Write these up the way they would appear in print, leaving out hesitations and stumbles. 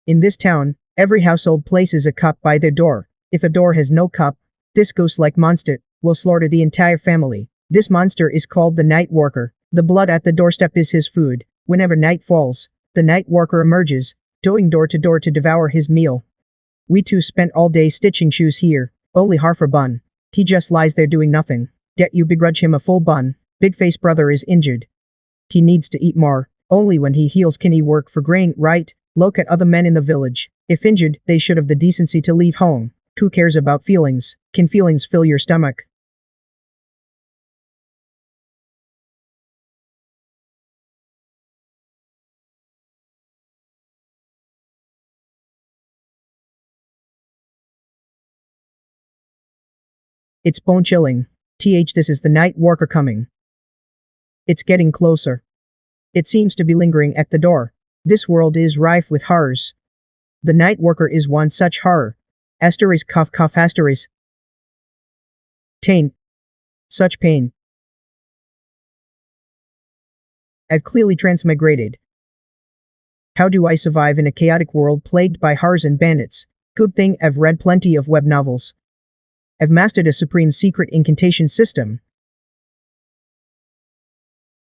In this town, every household places a cup by their door. If a door has no cup, this ghost-like monster will slaughter the entire family. This monster is called the night worker. The blood at the doorstep is his food. Whenever night falls, the night worker emerges, going door to door to devour his meal. We too spent all day stitching shoes here, only half a bun. He just lies there doing nothing. Yet you begrudge him a full bun. Big face brother is injured. He needs to eat more. Only when he heals can he work for grain, right? Look at other men in the village. If injured, they should have the decency to leave home. Who cares about feelings? Can feelings fill your stomach? It's bone-chilling. This is the night worker coming. It's getting closer. It seems to be lingering at the door. This world is rife with horrors. The night worker is one such horror. Asterisk cough cough asterisk. Pain. Such pain. I've clearly transmigrated. How do I survive in a chaotic world plagued by horrors and bandits? Good thing I've read plenty of web novels. I've mastered a supreme secret incantation system.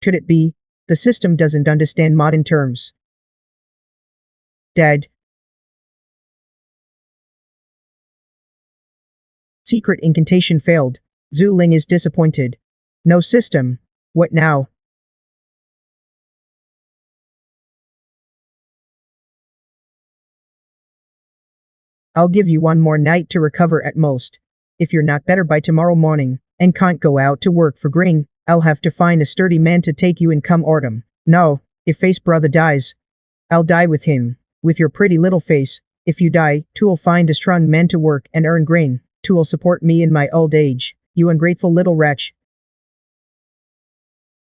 Could it be? The system doesn't understand modern terms. Dad. Secret incantation failed. Zhu Ling is disappointed. No system. What now? I'll give you one more night to recover at most. If you're not better by tomorrow morning, and can't go out to work for grain, I'll have to find a sturdy man to take you in come autumn. No, if face brother dies, I'll die with him. With your pretty little face, if you die, two'll find a strong man to work and earn grain. Two'll support me in my old age, you ungrateful little wretch.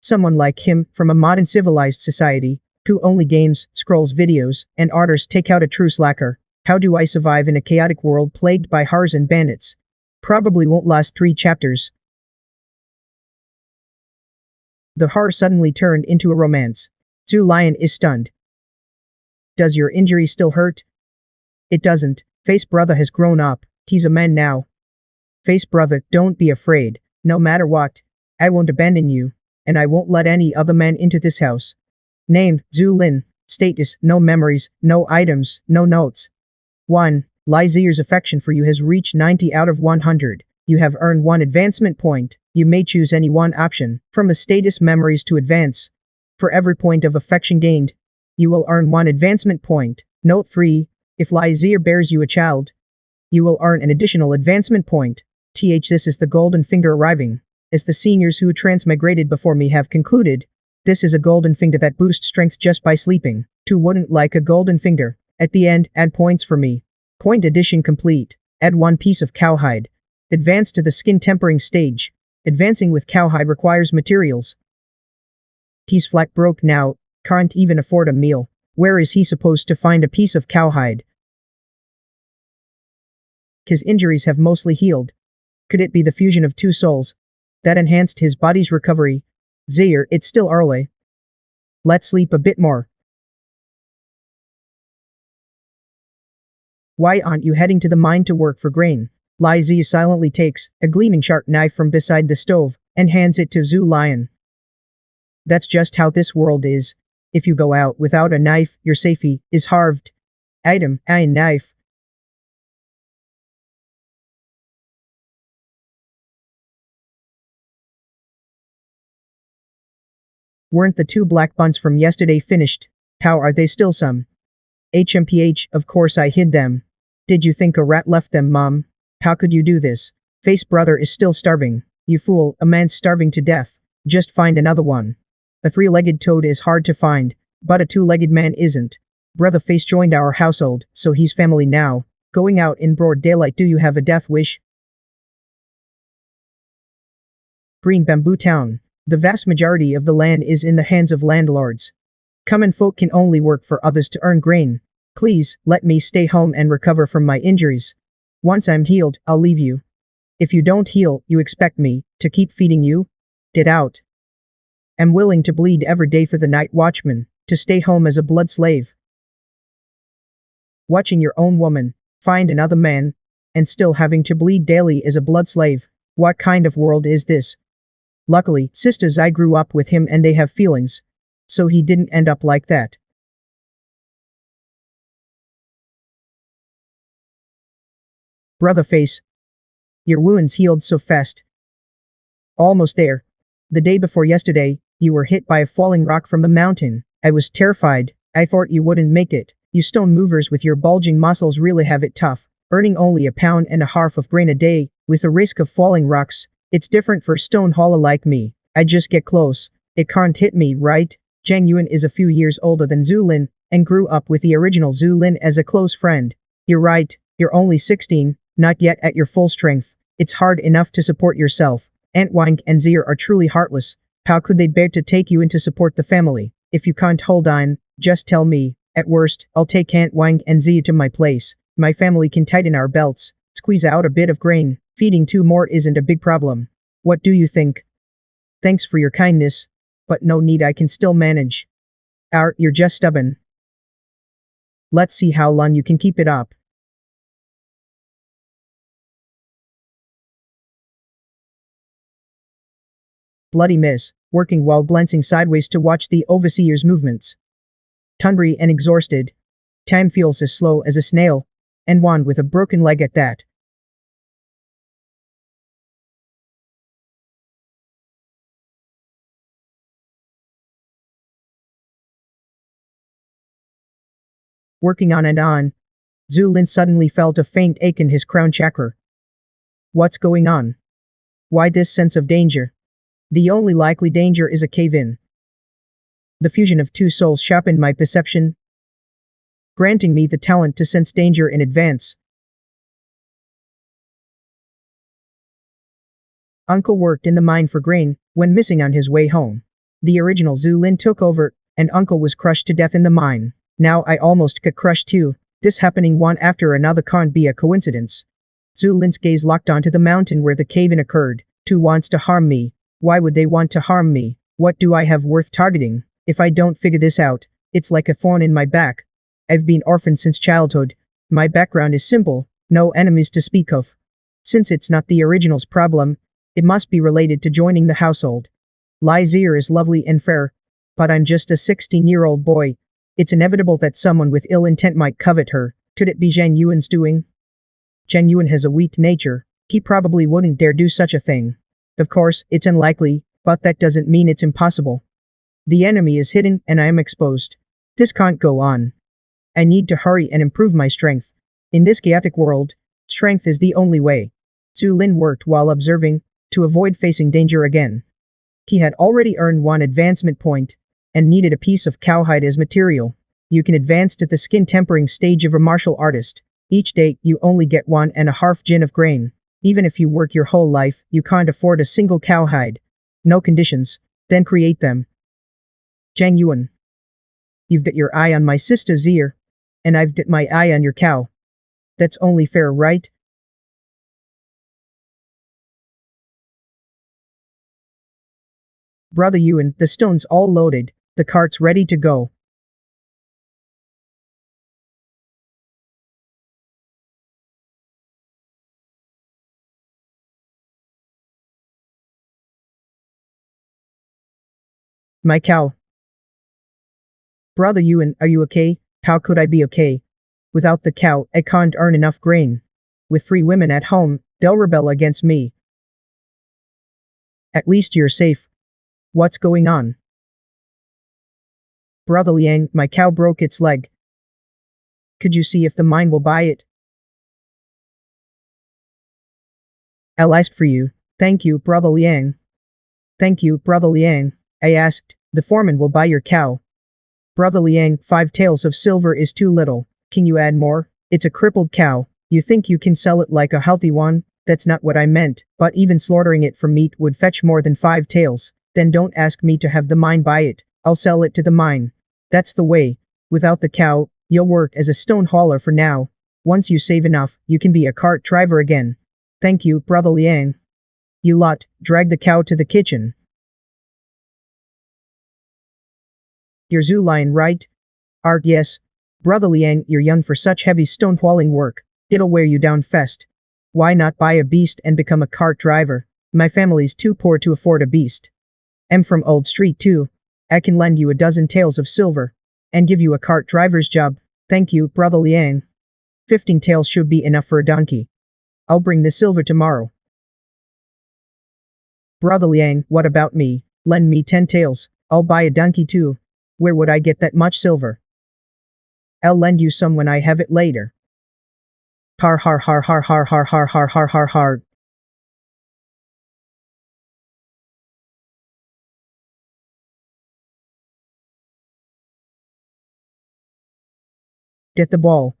Someone like him, from a modern civilized society, who only games, scrolls videos, and orders take out a true slacker. How do I survive in a chaotic world plagued by horrors and bandits? Probably won't last 3 chapters. The horror suddenly turned into a romance. Zhu Lion is stunned. Does your injury still hurt? It doesn't. Face brother has grown up. He's a man now. Face brother, don't be afraid. No matter what, I won't abandon you, and I won't let any other man into this house. Name, Zhu Lin. Status, no memories, no items, no notes. 1. Lai Zier's affection for you has reached 90 out of 100. You have earned 1 advancement point. You may choose any one option, from the status memories to advance. For every point of affection gained, you will earn 1 advancement point. Note 3. If Lai Zier bears you a child, you will earn an additional advancement point. This is the golden finger arriving. As the seniors who transmigrated before me have concluded, this is a golden finger that boosts strength just by sleeping. 2 wouldn't like a golden finger. At the end, add points for me. Point addition complete. Add 1 piece of cowhide. Advance to the skin tempering stage. Advancing with cowhide requires materials. He's flat broke now, can't even afford a meal. Where is he supposed to find a piece of cowhide? His injuries have mostly healed. Could it be the fusion of 2 souls that enhanced his body's recovery? Zaire, it's still early. Let's sleep a bit more. Why aren't you heading to the mine to work for grain? Lai Zi silently takes a gleaming sharp knife from beside the stove and hands it to Zhu Lion. That's just how this world is. If you go out without a knife, your safety is halved. Item, ein knife. Weren't the 2 black buns from yesterday finished? How are they still some? HMPH, of course I hid them. Did you think a rat left them, Mom? How could you do this? Face brother is still starving. You fool, a man's starving to death. Just find another one. A 3-legged toad is hard to find, but a 2-legged man isn't. Brother Face joined our household, so he's family now. Going out in broad daylight, do you have a death wish? Green Bamboo Town. The vast majority of the land is in the hands of landlords. Common folk can only work for others to earn grain. Please, let me stay home and recover from my injuries. Once I'm healed, I'll leave you. If you don't heal, you expect me to keep feeding you? Get out. I'm willing to bleed every day for the night watchman, to stay home as a blood slave. Watching your own woman find another man and still having to bleed daily as a blood slave. What kind of world is this? Luckily, Sister Zai grew up with him and they have feelings. So he didn't end up like that. Brother face. Your wounds healed so fast. Almost there. The day before yesterday, you were hit by a falling rock from the mountain. I was terrified. I thought you wouldn't make it. You stone movers with your bulging muscles really have it tough. Earning only 1.5 pounds of grain a day, with the risk of falling rocks. It's different for stone hauler like me. I just get close. It can't hit me, right? Zhang Yuan is a few years older than Zhu Lin, and grew up with the original Zhu Lin as a close friend. You're right, you're only 16, not yet at your full strength. It's hard enough to support yourself. Aunt Wang and Zier are truly heartless. How could they bear to take you in to support the family? If you can't hold on, just tell me. At worst, I'll take Aunt Wang and Zier to my place. My family can tighten our belts, squeeze out a bit of grain. Feeding 2 more isn't a big problem. What do you think? Thanks for your kindness. But no need, I can still manage. You're just stubborn. Let's see how long you can keep it up. Bloody miss, working while glancing sideways to watch the overseer's movements. Hungry and exhausted. Time feels as slow as a snail. And one with a broken leg at that. Working on and on. Zhu Lin suddenly felt a faint ache in his crown chakra. What's going on? Why this sense of danger? The only likely danger is a cave-in. The fusion of 2 souls sharpened my perception, granting me the talent to sense danger in advance. Uncle worked in the mine for grain, when missing on his way home. The original Zhu Lin took over, and Uncle was crushed to death in the mine. Now I almost got crushed too. This happening one after another can't be a coincidence. Zhu Lin's gaze locked onto the mountain where the cave-in occurred. Who wants to harm me? Why would they want to harm me? What do I have worth targeting? If I don't figure this out, it's like a thorn in my back. I've been orphaned since childhood. My background is simple, no enemies to speak of. Since it's not the original's problem, it must be related to joining the household. Lai Zier is lovely and fair, but I'm just a 16-year-old boy. It's inevitable that someone with ill intent might covet her. Could it be Zhang Yuan's doing? Zhang Yuan has a weak nature. He probably wouldn't dare do such a thing. Of course, it's unlikely, but that doesn't mean it's impossible. The enemy is hidden and I am exposed. This can't go on. I need to hurry and improve my strength. In this chaotic world, strength is the only way. Zhu Lin worked while observing, to avoid facing danger again. He had already earned 1 advancement point, and needed a piece of cowhide as material. You can advance to the skin tempering stage of a martial artist. Each day, you only get 1.5 jin of grain. Even if you work your whole life, you can't afford a single cowhide. No conditions. Then create them. Zhang Yuan. You've got your eye on my sister's ear. And I've got my eye on your cow. That's only fair, right? Brother Yuan, the stone's all loaded. The cart's ready to go. My cow. Brother Yuan, are you okay? How could I be okay? Without the cow, I can't earn enough grain. With 3 women at home, they'll rebel against me. At least you're safe. What's going on? Brother Liang, my cow broke its leg. Could you see if the mine will buy it? I'll ask for you. Thank you, Brother Liang. Thank you, Brother Liang. I asked. The foreman will buy your cow. Brother Liang, 5 taels of silver is too little. Can you add more? It's a crippled cow. You think you can sell it like a healthy one? That's not what I meant, but even slaughtering it for meat would fetch more than 5 taels. Then don't ask me to have the mine buy it. I'll sell it to the mine. That's the way. Without the cow, you'll work as a stone hauler for now. Once you save enough, you can be a cart driver again. Thank you, Brother Liang. You lot, drag the cow to the kitchen. You're Zhu Lion, right? Yes. Brother Liang, you're young for such heavy stone-hauling work. It'll wear you down fast. Why not buy a beast and become a cart driver? My family's too poor to afford a beast. I'm from Old Street too. I can lend you a dozen taels of silver and give you a cart driver's job. Thank you, Brother Liang. 15 taels should be enough for a donkey. I'll bring the silver tomorrow. Brother Liang, what about me? Lend me 10 taels. I'll buy a donkey too. Where would I get that much silver? I'll lend you some when I have it later. Har har har har har har har har har har har. Get the ball.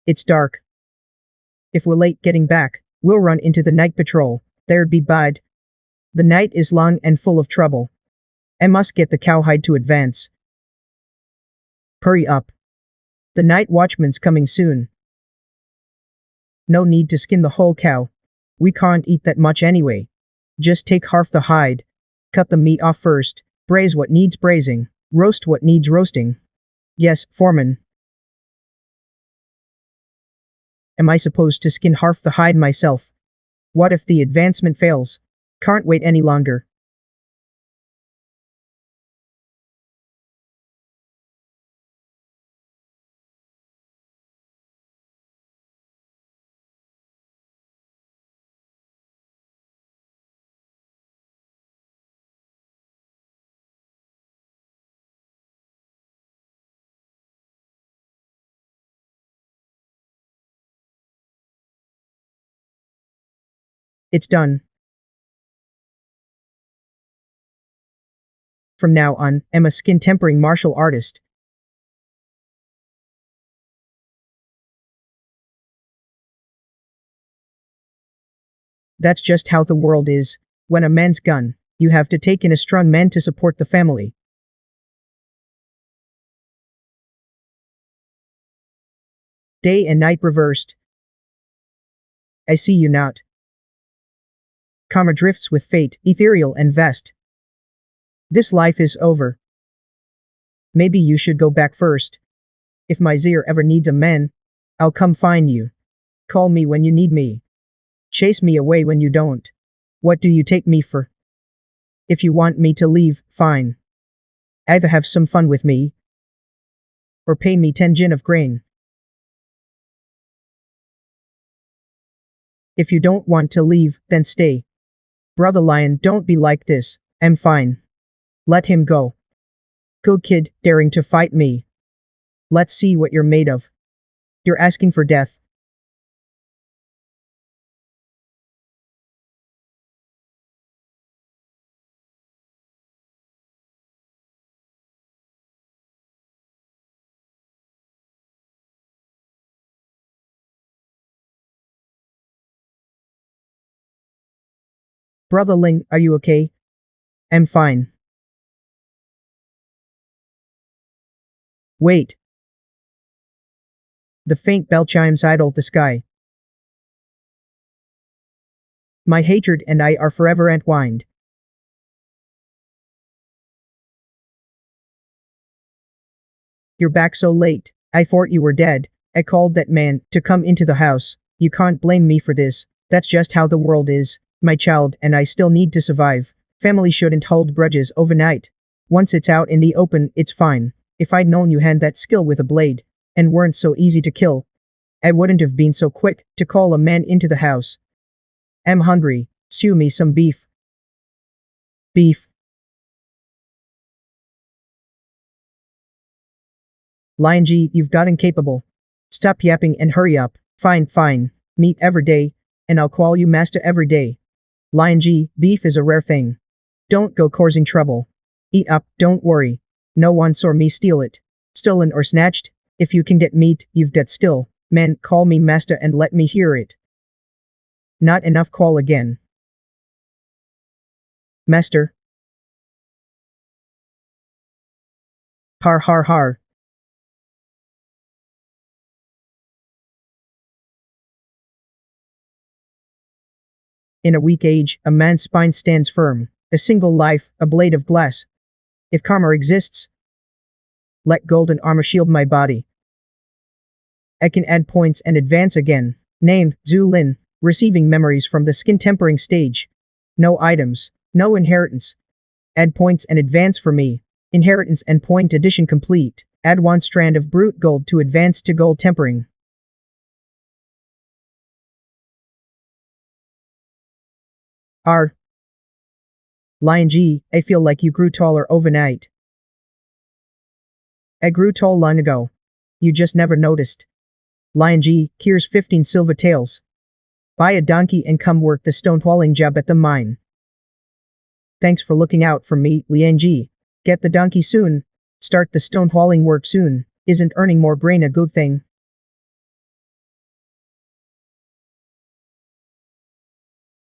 It's dark. If we're late getting back, we'll run into the night patrol. There'd be bad. The night is long and full of trouble. I must get the cowhide to advance. Hurry up. The night watchman's coming soon. No need to skin the whole cow. We can't eat that much anyway. Just take half the hide. Cut the meat off first. Braise what needs braising. Roast what needs roasting. Yes, foreman. Am I supposed to skin half the hide myself? What if the advancement fails? Can't wait any longer. It's done. From now on, I'm a skin tempering martial artist. That's just how the world is. When a man's gone, you have to take in a strong man to support the family. Day and night reversed. I see you not. Karma drifts with fate, ethereal and vast. This life is over. Maybe you should go back first. If my Zir ever needs a man, I'll come find you. Call me when you need me. Chase me away when you don't. What do you take me for? If you want me to leave, fine. Either have some fun with me, or pay me 10 jin of grain. If you don't want to leave, then stay. Brother Lion, don't be like this. I'm fine. Let him go. Good kid, daring to fight me. Let's see what you're made of. You're asking for death. Brother Ling, are you okay? I'm fine. Wait. The faint bell chimes idle the sky. My hatred and I are forever entwined. You're back so late. I thought you were dead. I called that man to come into the house. You can't blame me for this. That's just how the world is. My child and I still need to survive. Family shouldn't hold grudges overnight. Once it's out in the open, it's fine. If I'd known you had that skill with a blade, and weren't so easy to kill, I wouldn't have been so quick to call a man into the house. I'm hungry. Stew me some beef. Beef. Lion G, you've got incapable. Stop yapping and hurry up. Fine, fine. Meat every day, and I'll call you master every day. Lion G, beef is a rare thing. Don't go causing trouble. Eat up, don't worry. No one saw me steal it. Stolen or snatched. If you can get meat, you've got still. Man, call me master and let me hear it. Not enough, call again. Master. Har har har. In a weak age, a man's spine stands firm. A single life, a blade of glass. If karma exists, Let golden armor shield my body. I can add points and advance again. Name, Zhu Lin. Receiving memories from the skin tempering stage. No items. No inheritance. Add points and advance for me. Inheritance and point addition complete. Add 1 strand of brute gold to advance to gold tempering. R. Lion G, I feel like you grew taller overnight. I grew tall long ago. You just never noticed. Lion G, here's 15 silver taels. Buy a donkey and come work the stonewalling job at the mine. Thanks for looking out for me, Lian Ji. Get the donkey soon. Start the stonewalling work soon. Isn't earning more grain a good thing?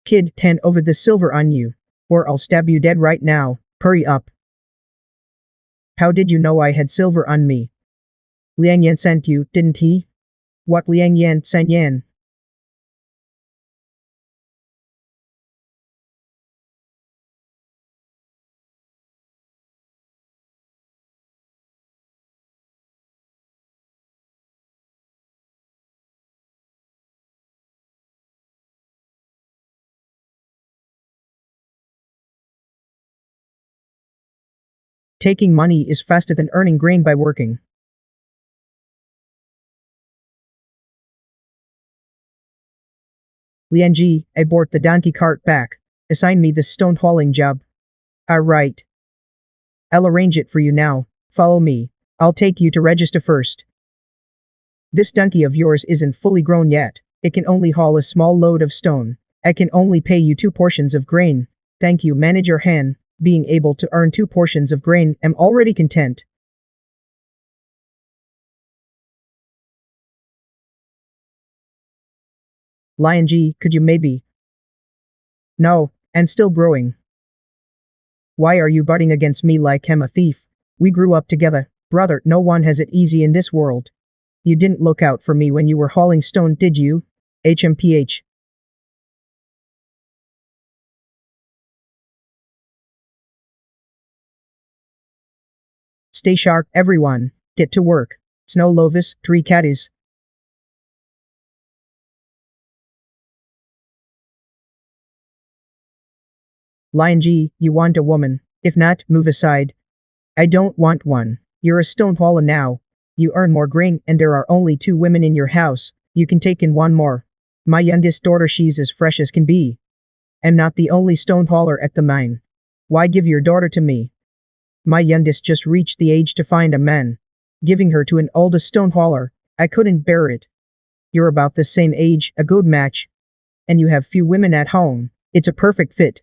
Kid, hand over the silver on you, or I'll stab you dead right now. Hurry up. How did you know I had silver on me? Liang Yan sent you, didn't he? What Liang Yan sent Yan? Taking money is faster than earning grain by working. Lian Ji, I brought the donkey cart back. Assign me the stone hauling job. Alright. I'll arrange it for you now. Follow me. I'll take you to register first. This donkey of yours isn't fully grown yet. It can only haul a small load of stone. I can only pay you 2 portions of grain. Thank you, Manager Han. Being able to earn 2 portions of grain, I'm already content. Lion G, could you maybe? No, I'm still growing. Why are you butting against me like I'm a thief? We grew up together. Brother, no one has it easy in this world. You didn't look out for me when you were hauling stone, did you? HMPH. Stay sharp, everyone. Get to work. Snow Lovis, 3 caddies. Lion G, you want a woman. If not, move aside. I don't want one. You're a stonehauler now. You earn more grain and there are only 2 women in your house. You can take in 1 more. My youngest daughter, she's as fresh as can be. I'm not the only stonehauler at the mine. Why give your daughter to me? My youngest just reached the age to find a man. Giving her to an oldest stonehauler, I couldn't bear it. You're about the same age, a good match. And you have few women at home. It's a perfect fit.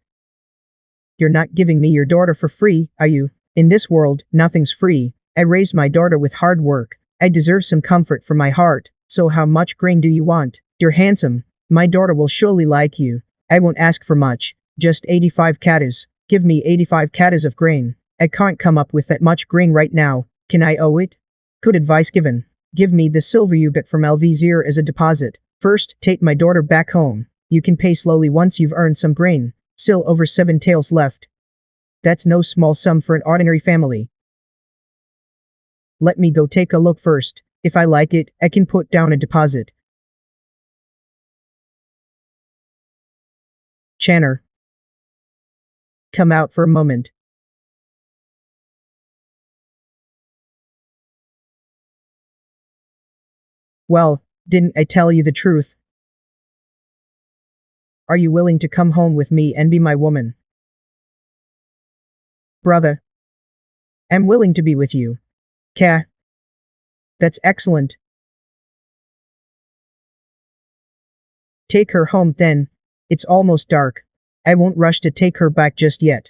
You're not giving me your daughter for free, are you? In this world, nothing's free. I raised my daughter with hard work. I deserve some comfort for my heart. So how much grain do you want? You're handsome. My daughter will surely like you. I won't ask for much. Just 85 caddies. Give me 85 caddies of grain. I can't come up with that much grain right now. Can I owe it? Good advice given. Give me the silver you get from LV0 as a deposit. First, take my daughter back home. You can pay slowly once you've earned some grain. Still over 7 taels left. That's no small sum for an ordinary family. Let me go take a look first. If I like it, I can put down a deposit. Channer. Come out for a moment. Well, didn't I tell you the truth? Are you willing to come home with me and be my woman? Brother. I'm willing to be with you. Ka. That's excellent. Take her home then. It's almost dark. I won't rush to take her back just yet.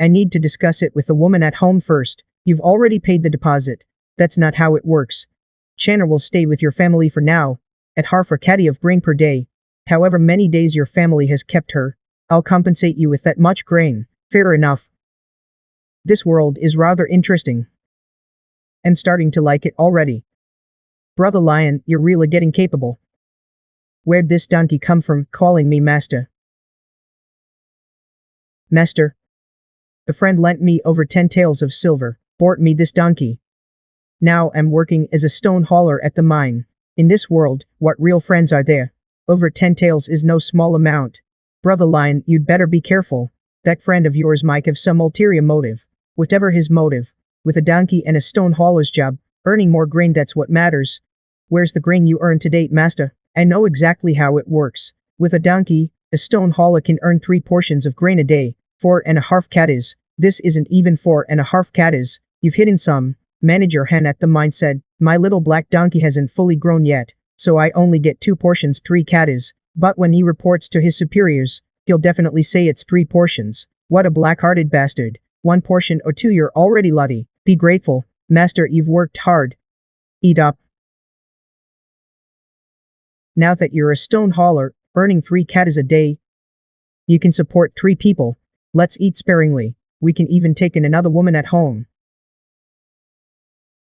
I need to discuss it with the woman at home first. You've already paid the deposit. That's not how it works. Channer will stay with your family for now, at half a caddy of grain per day. However many days your family has kept her, I'll compensate you with that much grain. Fair enough. This world is rather interesting. I'm starting to like it already. Brother Lion, you're really getting capable. Where'd this donkey come from, calling me master? Master. A friend lent me over 10 taels of silver, bought me this donkey. Now I'm working as a stone hauler at the mine. In this world, what real friends are there? Over 10 taels is no small amount. Brother Lion, you'd better be careful. That friend of yours might have some ulterior motive. Whatever his motive. With a donkey and a stone hauler's job, earning more grain, that's what matters. Where's the grain you earned to date, master? I know exactly how it works. With a donkey, a stone hauler can earn 3 portions of grain a day, 4.5 catties. This isn't even 4.5 catties. You've hidden some. Manager Hen at the mine said, my little black donkey hasn't fully grown yet, so I only get 2 portions, 3 catties. But when he reports to his superiors, he'll definitely say it's 3 portions. What a black-hearted bastard. 1 portion or 2, you're already lucky. Be grateful. Master, you've worked hard. Eat up. Now that you're a stone hauler, earning 3 catties a day, you can support 3 people. Let's eat sparingly. We can even take in another woman at home.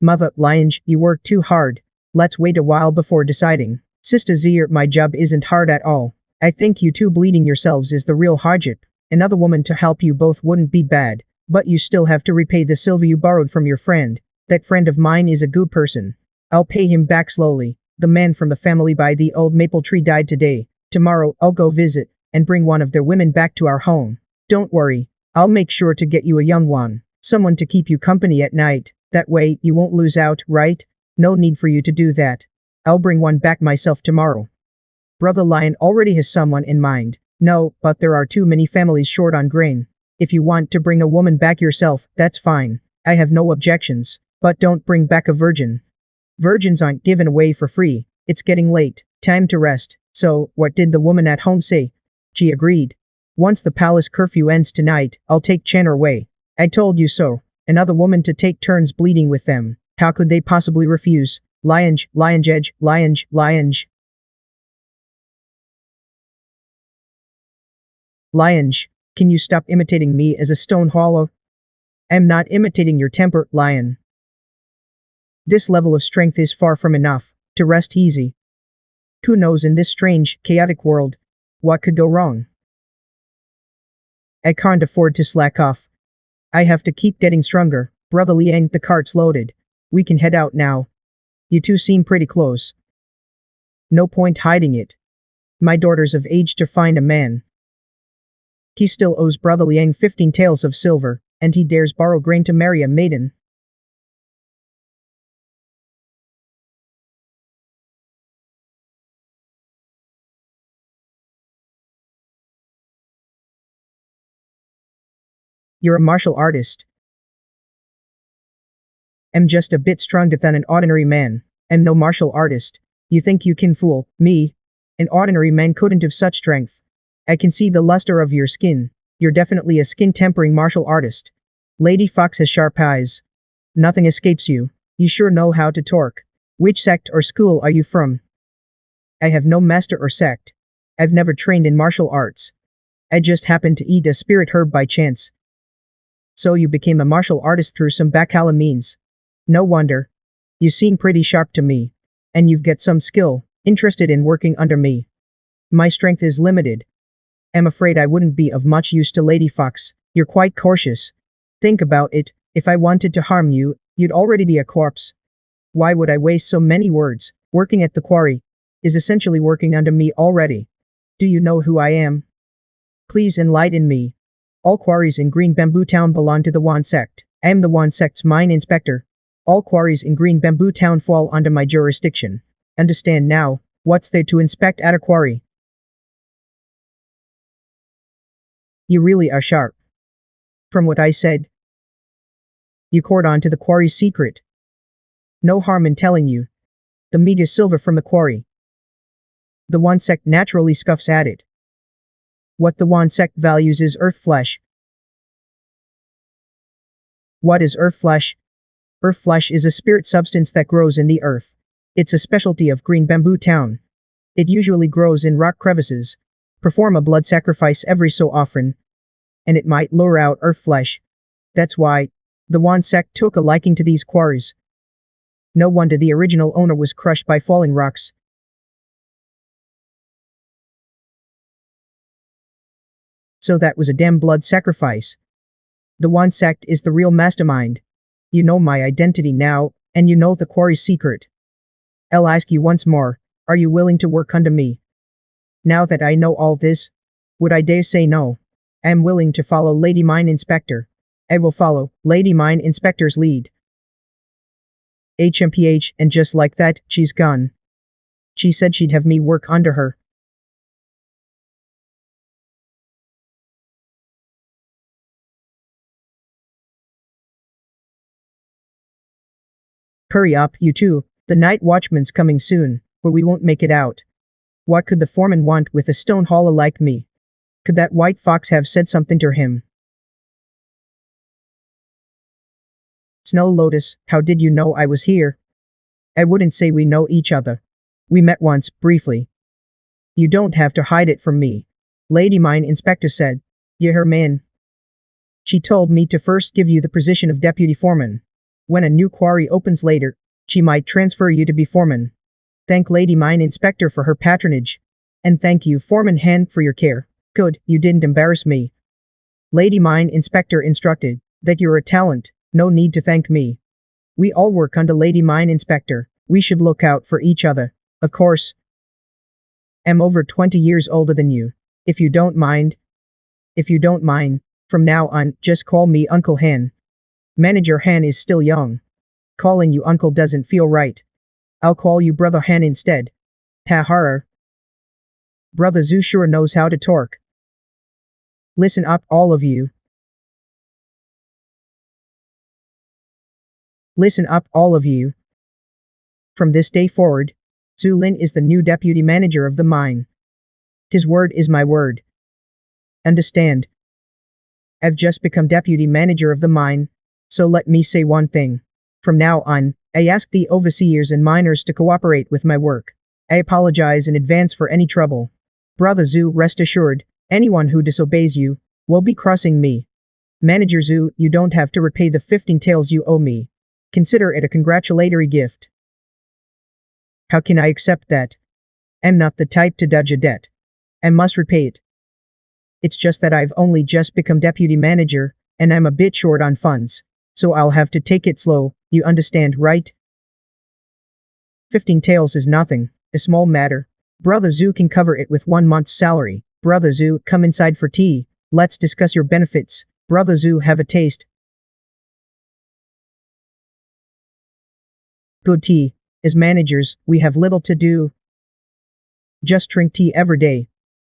Mother Lion, you work too hard. Let's wait a while before deciding. Sister Zier, my job isn't hard at all. I think you two bleeding yourselves is the real hardship. Another woman to help you both wouldn't be bad, but you still have to repay the silver you borrowed from your friend. That friend of mine is a good person. I'll pay him back slowly. The man from the family by the old maple tree died today. Tomorrow I'll go visit and bring one of their women back to our home. Don't worry. I'll make sure to get you a young one. Someone to keep you company at night. That way you won't lose out, right? No need for you to do that. I'll bring one back myself tomorrow. Brother Lion already has someone in mind. No, but there are too many families short on grain. If you want to bring a woman back yourself, that's fine. I have no objections. But don't bring back a virgin. Virgins aren't given away for free. It's getting late. Time to rest. So, what did the woman at home say? She agreed. Once the palace curfew ends tonight, I'll take Chan away. I told you so. Another woman to take turns bleeding with them. How could they possibly refuse? Lion, Lion, Lion. Lion, can you stop imitating me as a stone hauler? I'm not imitating your temper, Lion. This level of strength is far from enough to rest easy. Who knows, in this strange, chaotic world, what could go wrong? I can't afford to slack off. I have to keep getting stronger. Brother Liang, the cart's loaded. We can head out now. You two seem pretty close. No point hiding it. My daughter's of age to find a man. He still owes Brother Liang 15 taels of silver, and he dares borrow grain to marry a maiden. You're a martial artist. I'm just a bit stronger than an ordinary man. I'm no martial artist. You think you can fool me? An ordinary man couldn't have such strength. I can see the luster of your skin. You're definitely a skin-tempering martial artist. Lady Fox has sharp eyes. Nothing escapes you. You sure know how to torque. Which sect or school are you from? I have no master or sect. I've never trained in martial arts. I just happened to eat a spirit herb by chance. So you became a martial artist through some backhala means. No wonder. You seem pretty sharp to me. And you've got some skill, interested in working under me. My strength is limited. I'm afraid I wouldn't be of much use to Lady Fox. You're quite cautious. Think about it. If I wanted to harm you, you'd already be a corpse. Why would I waste so many words? Working at the quarry is essentially working under me already. Do you know who I am? Please enlighten me. All quarries in Green Bamboo Town belong to the Wan sect. I am the Wan sect's mine inspector. All quarries in Green Bamboo Town fall under my jurisdiction. Understand now, what's there to inspect at a quarry? You really are sharp. From what I said, you caught on to the quarry's secret. No harm in telling you. The meat is silver from the quarry. The Wan sect naturally scoffs at it. What the Wan sect values is earth flesh. What is earth flesh? Earth flesh is a spirit substance that grows in the earth. It's a specialty of Green Bamboo Town. It usually grows in rock crevices. Perform a blood sacrifice every so often, and it might lure out earth flesh. That's why the Wan sect took a liking to these quarries. No wonder the original owner was crushed by falling rocks. So that was a damn blood sacrifice. The Wan sect is the real mastermind. You know my identity now, And you know the quarry's secret. I'll ask you once more, are you willing to work under me? Now that I know all this, would I dare say no? I am willing to follow Lady Mine Inspector. I will follow Lady Mine Inspector's lead. HMPH, and just like that, she's gone. She said she'd have me work under her. Hurry up, you two. The night watchman's coming soon, but we won't make it out. What could the foreman want with a stone hollow like me? Could that white fox have said something to him? Snow Lotus, how did you know I was here? I wouldn't say we know each other. We met once, briefly. You don't have to hide it from me. Lady Mine Inspector said. You're her man. She told me to first give you the position of deputy foreman. When a new quarry opens later, she might transfer you to be foreman. Thank Lady Mine Inspector for her patronage. And thank you Foreman Han for your care. Good, you didn't embarrass me. Lady Mine Inspector instructed that you're a talent, no need to thank me. We all work under Lady Mine Inspector. We should look out for each other. Of course. I'm over 20 years older than you. If you don't mind. If you don't mind, from now on, just call me Uncle Han. Manager Han is still young. Calling you uncle doesn't feel right. I'll call you Brother Han instead. Ha ha. Brother Zhu sure knows how to talk. Listen up, all of you. Listen up, all of you. From this day forward, Zhu Lin is the new deputy manager of the mine. His word is my word. Understand? I've just become deputy manager of the mine, so let me say one thing. From now on, I ask the overseers and miners to cooperate with my work. I apologize in advance for any trouble. Brother Zhu, rest assured, anyone who disobeys you will be crossing me. Manager Zhu, you don't have to repay the 15 taels you owe me. Consider it a congratulatory gift. How can I accept that? I'm not the type to dodge a debt. I must repay it. It's just that I've only just become deputy manager, and I'm a bit short on funds, so I'll have to take it slow, you understand, right? 15 taels is nothing, a small matter. Brother Zhu can cover it with 1 month's salary. Brother Zhu, come inside for tea. Let's discuss your benefits. Brother Zhu, have a taste. Good tea. As managers, we have little to do. Just drink tea every day.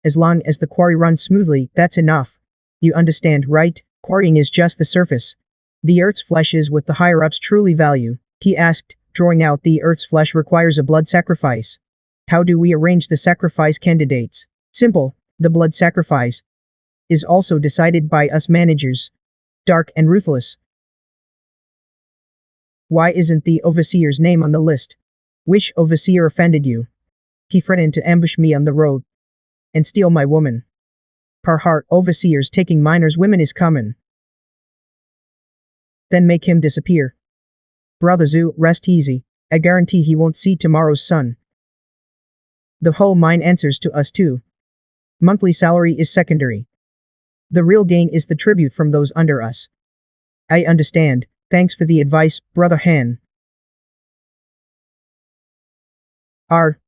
As long as the quarry runs smoothly, that's enough. You understand, right? Quarrying is just the surface. The earth's flesh is what the higher-ups truly value. He asked, drawing out the earth's flesh requires a blood sacrifice. How do we arrange the sacrifice candidates? Simple, the blood sacrifice is also decided by us managers. Dark and ruthless. Why isn't the overseer's name on the list? Which overseer offended you? He threatened to ambush me on the road and steal my woman. Per heart, overseers taking minors' women is common. Then make him disappear. Brother Zhu, rest easy. I guarantee he won't see tomorrow's sun. The whole mine answers to us too. Monthly salary is secondary. The real gain is the tribute from those under us. I understand. Thanks for the advice, Brother Han. R.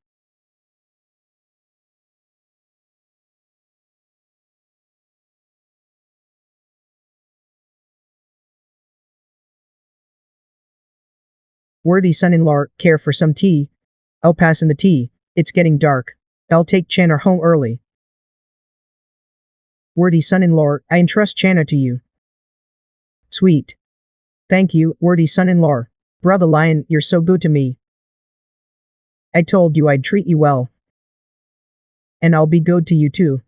Worthy son-in-law, care for some tea? I'll pass in the tea. It's getting dark. I'll take Channa home early. Worthy son-in-law, I entrust Channa to you. Sweet. Thank you, worthy son-in-law. Brother Lion, you're so good to me. I told you I'd treat you well. And I'll be good to you too.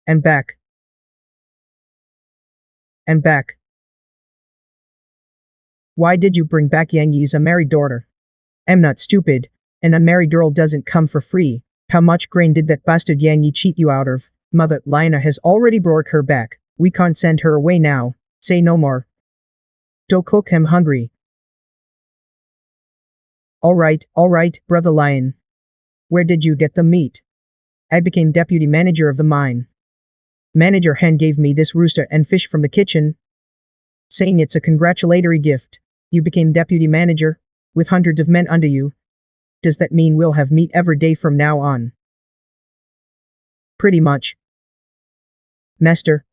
And back. And back. Why did you bring back Yang Yi's a married daughter? I'm not stupid. An unmarried girl doesn't come for free. How much grain did that bastard Yang Yi cheat you out of? Mother, Lina has already brought her back. We can't send her away now. Say no more. Don't cook him hungry. Alright, Brother Lion. Where did you get the meat? I became deputy manager of the mine. Manager Hen gave me this rooster and fish from the kitchen, saying it's a congratulatory gift. You became deputy manager, with hundreds of men under you. Does that mean we'll have meat every day from now on? Pretty much. Master.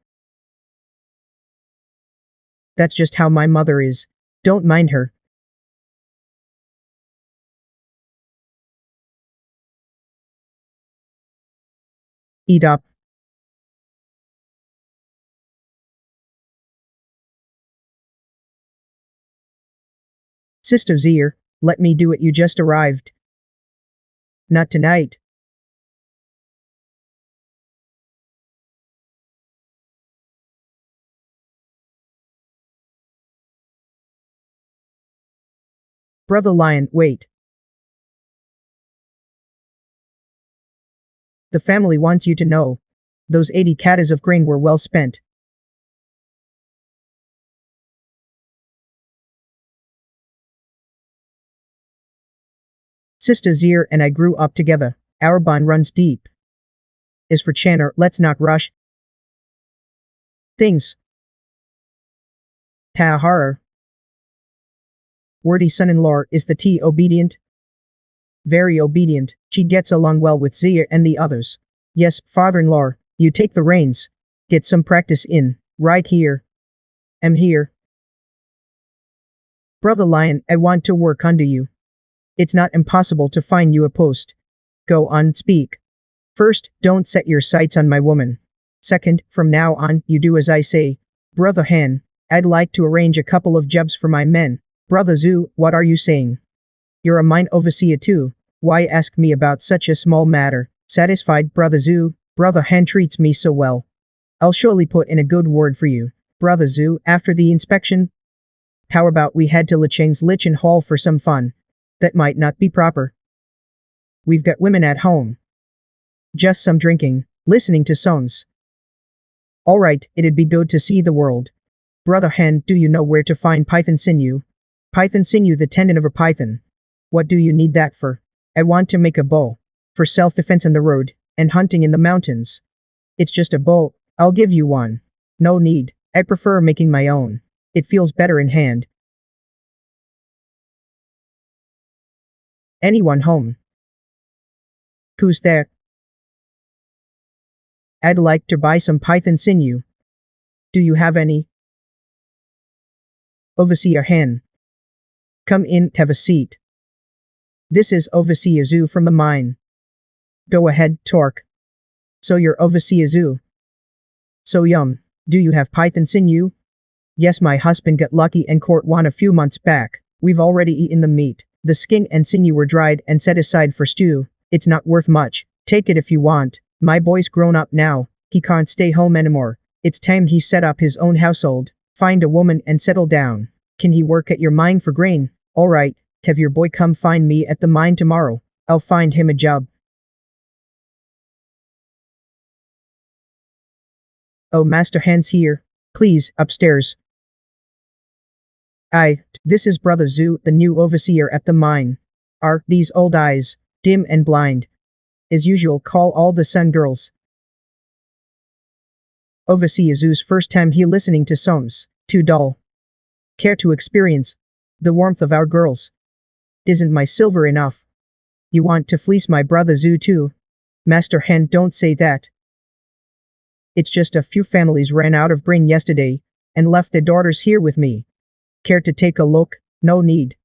That's just how my mother is. Don't mind her. Eat up. Sister Zier, let me do it, you just arrived. Not tonight. Brother Lion, wait. The family wants you to know. Those 80 katas of grain were well spent. Sister Zier and I grew up together. Our bond runs deep. As for Channer, let's not rush things. Ha horror. Wordy son-in-law, is the tea obedient? Very obedient. She gets along well with Zier and the others. Yes, father-in-law, you take the reins. Get some practice in, right here. I'm here. Brother Lion, I want to work under you. It's not impossible to find you a post. Go on, speak. First, don't set your sights on my woman. Second, from now on, you do as I say. Brother Han, I'd like to arrange a couple of jobs for my men. Brother Zhu, what are you saying? You're a mine overseer too. Why ask me about such a small matter? Satisfied, Brother Zhu? Brother Han treats me so well. I'll surely put in a good word for you. Brother Zhu, after the inspection? How about we head to Licheng's Lichen Hall for some fun? That might not be proper. We've got women at home. Just some drinking, listening to songs. Alright, it'd be good to see the world. Brother Han, do you know where to find python sinew? Python sinew, the tendon of a python. What do you need that for? I want to make a bow. For self-defense on the road, and hunting in the mountains. It's just a bow, I'll give you one. No need, I prefer making my own. It feels better in hand. Anyone home? Who's there? I'd like to buy some python sinew. Do you have any? Overseer Han. Come in, have a seat. This is Overseer Zhu from the mine. Go ahead, Torque. So you're Overseer Zhu. So yum. Do you have python sinew? Yes, my husband got lucky and caught one a few months back. We've already eaten the meat. The skin and sinew were dried and set aside for stew. It's not worth much. Take it if you want. My boy's grown up now. He can't stay home anymore. It's time he set up his own household. Find a woman and settle down. Can he work at your mine for grain? Alright, have your boy come find me at the mine tomorrow. I'll find him a job. Oh, Master Han's here. Please, upstairs. This is Brother Zhu, the new overseer at the mine. Are these old eyes dim and blind? As usual, call all the sun girls. Overseer Zhu's first time here listening to songs. Too dull. Care to experience the warmth of our girls? Isn't my silver enough? You want to fleece my brother Zhu too? Master Han, don't say that. It's just a few families ran out of grain yesterday and left their daughters here with me. Care to take a look? No need.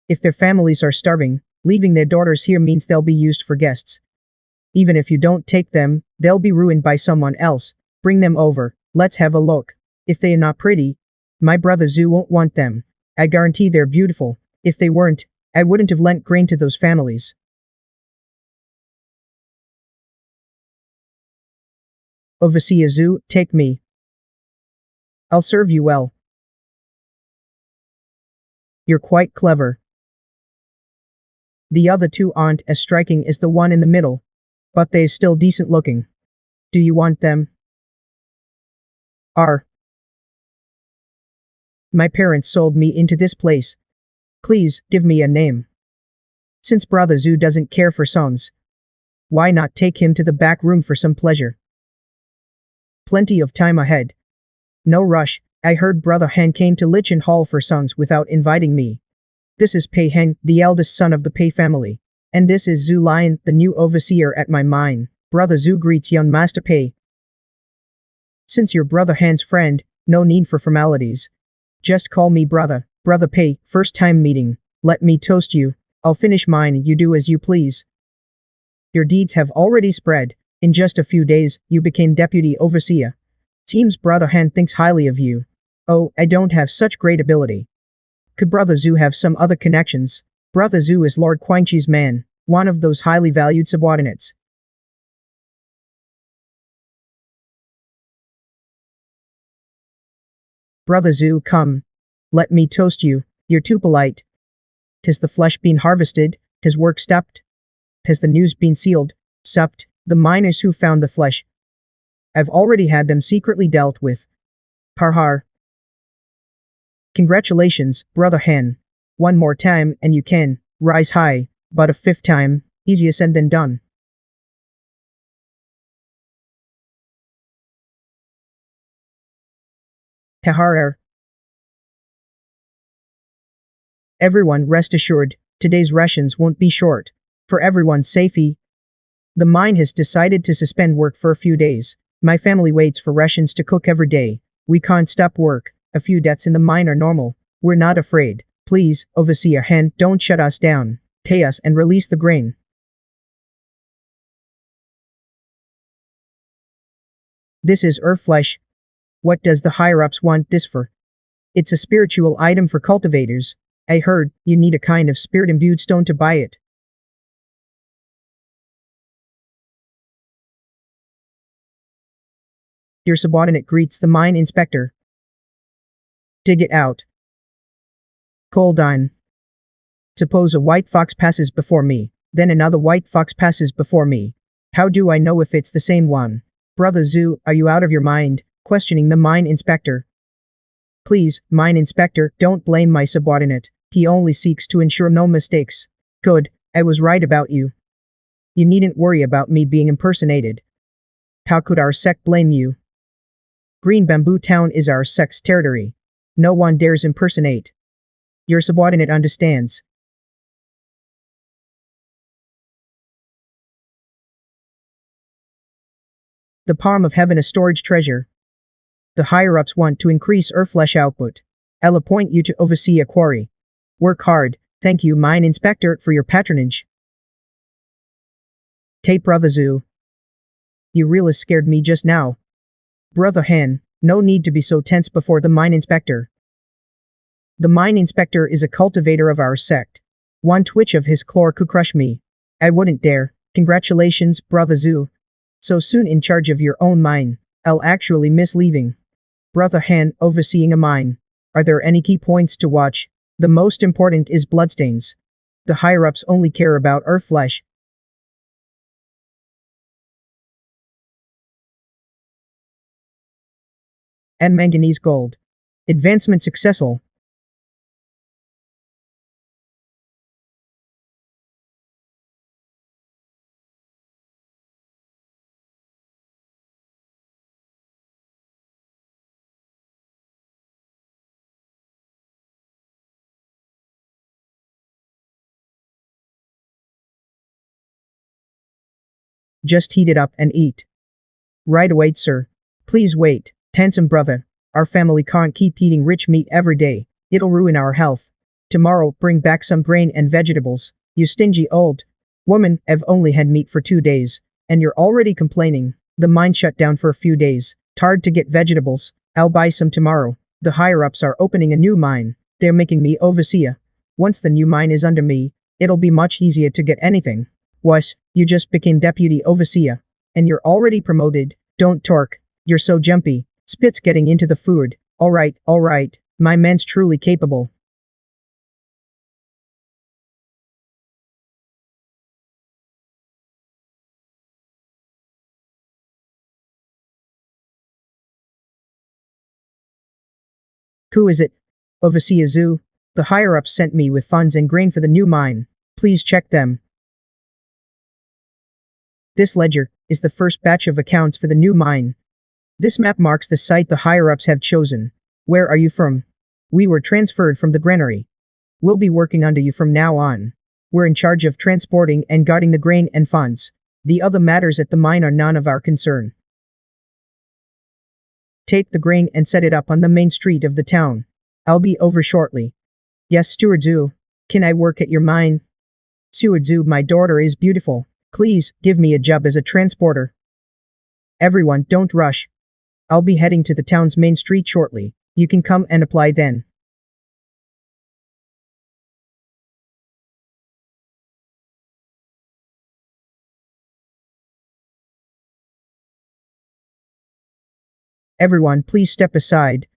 If their families are starving, leaving their daughters here means they'll be used for guests. Even if you don't take them, they'll be ruined by someone else. Bring them over. Let's have a look. If they are not pretty, my brother Zhu won't want them. I guarantee they're beautiful. If they weren't, I wouldn't have lent grain to those families. Overseer Zhu, take me. I'll serve you well. You're quite clever. The other two aren't as striking as the one in the middle, but they're still decent looking. Do you want them? My parents sold me into this place. Please, give me a name. Since Brother Zhu doesn't care for songs, Why not take him to the back room for some pleasure? Plenty of time ahead. No rush. I heard Brother Han came to Lichen Hall for songs without inviting me. This is Pei Heng, the eldest son of the Pei family. And this is Zhu Lion, the new overseer at my mine. Brother Zhu greets young Master Pei. Since you're Brother Han's friend, no need for formalities. Just call me brother. Brother Pei, first time meeting. Let me toast you. I'll finish mine, you do as you please. Your deeds have already spread. In just a few days, you became deputy overseer. Seems Brother Han thinks highly of you. Oh, I don't have such great ability. Could Brother Zhu have some other connections? Brother Zhu is Lord Guangxi's man, one of those highly valued subordinates. Brother Zhu, come. Let me toast you. You're too polite. Has the flesh been harvested? Has work stopped? Has the news been sealed? Supped? The miners who found the flesh. I've already had them secretly dealt with. Har har. Congratulations, Brother Han. One more time and you can rise high, but a fifth time, easier said than done. Tahar. Everyone rest assured, today's rations won't be short. For everyone's safety, the mine has decided to suspend work for a few days. My family waits for rations to cook every day. We can't stop work. A few deaths in the mine are normal. We're not afraid. Please, Overseer Han, don't shut us down. Pay us and release the grain. This is earth flesh. What does the higher-ups want this for? It's a spiritual item for cultivators. I heard you need a kind of spirit-imbued stone to buy it. Your subordinate greets the mine inspector. Dig it out. Hold on. Suppose a white fox passes before me, then another white fox passes before me. How do I know if it's the same one? Brother Zhu, are you out of your mind? Questioning the mine inspector. Please, mine inspector, don't blame my subordinate. He only seeks to ensure no mistakes. Good, I was right about you. You needn't worry about me being impersonated. How could our sect blame you? Green Bamboo Town is our sect's territory. No one dares impersonate. Your subordinate understands. The palm of heaven a storage treasure. The higher-ups want to increase earth flesh output. I'll appoint you to oversee a quarry. Work hard. Thank you, mine inspector, for your patronage. Hey, Brother Zhu. You really scared me just now. Brother Han, no need to be so tense before the mine inspector. The mine inspector is a cultivator of our sect. One twitch of his claw could crush me. I wouldn't dare. Congratulations, Brother Zhu. So soon in charge of your own mine. I'll actually miss leaving. Brother Han, overseeing a mine. Are there any key points to watch? The most important is bloodstains. The higher-ups only care about earth flesh. And manganese gold. Advancement successful. Just heat it up and eat. Right away, sir. Please wait. Handsome brother. Our family can't keep eating rich meat every day. It'll ruin our health. Tomorrow, bring back some grain and vegetables. You stingy old woman, I've only had meat for 2 days. And you're already complaining. The mine shut down for a few days. It's hard to get vegetables. I'll buy some tomorrow. The higher-ups are opening a new mine. They're making me overseer. Once the new mine is under me, it'll be much easier to get anything. What? You just became deputy overseer. And you're already promoted. Don't talk. You're so jumpy. Spit's getting into the food. Alright. My man's truly capable. Who is it? Overseer Zhu. The higher-ups sent me with funds and grain for the new mine. Please check them. This ledger is the first batch of accounts for the new mine. This map marks the site the higher-ups have chosen. Where are you from? We were transferred from the granary. We'll be working under you from now on. We're in charge of transporting and guarding the grain and funds. The other matters at the mine are none of our concern. Take the grain and set it up on the main street of the town. I'll be over shortly. Yes, Steward Zhu. Can I work at your mine? Steward Zhu, my daughter is beautiful. Please, give me a job as a transporter. Everyone, don't rush. I'll be heading to the town's main street shortly. You can come and apply then. Everyone, please step aside.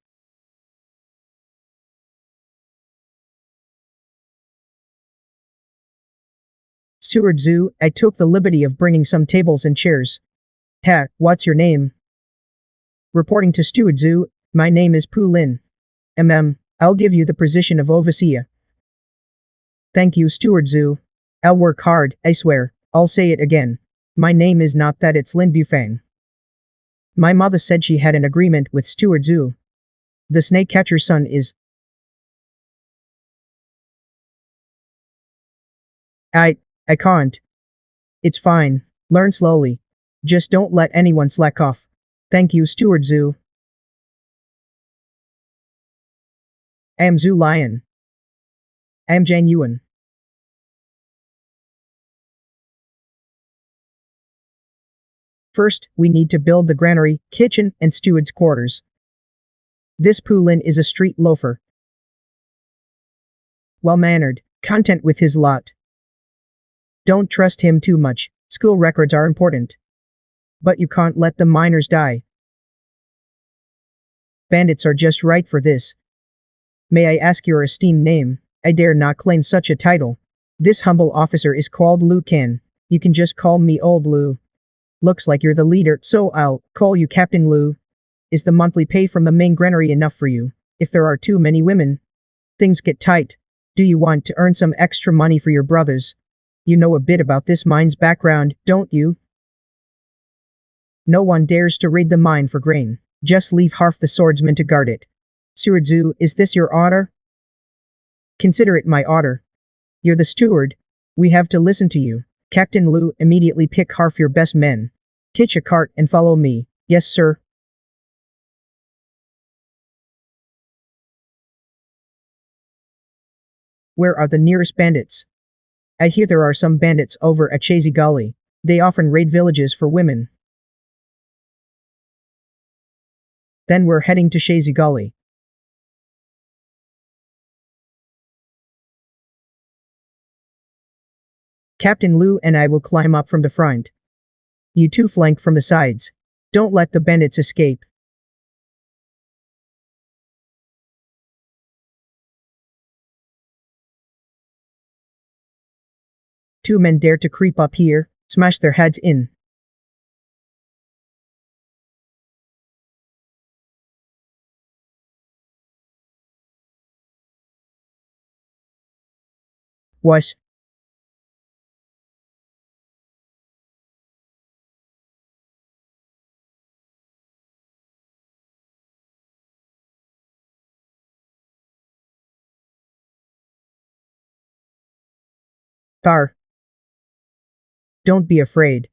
Steward Zhu, I took the liberty of bringing some tables and chairs. Ha, what's your name? Reporting to Steward Zhu, my name is Pu Lin. I'll give you the position of overseer. Thank you, Steward Zhu. I'll work hard, I swear. I'll say it again. My name is not that, it's Lin Bufang. My mother said she had an agreement with Steward Zhu. The snake catcher's son is. I can't. It's fine. Learn slowly. Just don't let anyone slack off. Thank you, Steward Zhu. I am Zhu Lion. I am Zhang Yuan. First, we need to build the granary, kitchen, and steward's quarters. This Pu Lin is a street loafer. Well-mannered, content with his lot. Don't trust him too much. School records are important. But you can't let the miners die. Bandits are just right for this. May I ask your esteemed name? I dare not claim such a title. This humble officer is called Lu Ken. You can just call me Old Lu. Looks like you're the leader, so I'll call you Captain Lu. Is the monthly pay from the main granary enough for you? If there are too many women, things get tight. Do you want to earn some extra money for your brothers? You know a bit about this mine's background, don't you? No one dares to raid the mine for grain. Just leave half the swordsmen to guard it. Steward Zhu, is this your order? Consider it my order. You're the steward. We have to listen to you. Captain Lu, immediately pick half your best men. Hitch a cart and follow me. Yes, sir. Where are the nearest bandits? I hear there are some bandits over at Chazy Gully. They often raid villages for women. Then we're heading to Chazy Gully. Captain Lu and I will climb up from the front. You two flank from the sides. Don't let the bandits escape. Two men dare to creep up here, smash their heads in. What? Tar. Don't be afraid.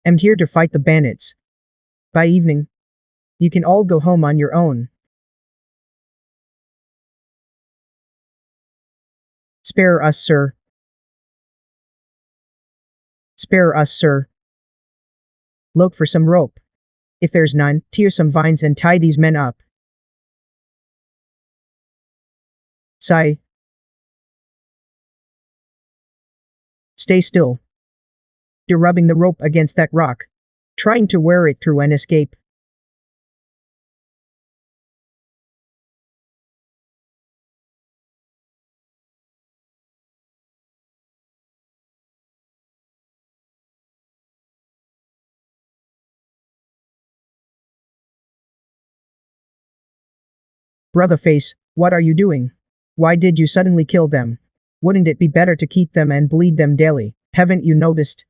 I'm here to fight the bandits. By evening, you can all go home on your own. Spare us, sir. Spare us, sir. Look for some rope. If there's none, tear some vines and tie these men up. Sigh. Stay still. You're rubbing the rope against that rock, trying to wear it through and escape. Brother face, what are you doing? Why did you suddenly kill them? Wouldn't it be better to keep them and bleed them daily? Haven't you noticed?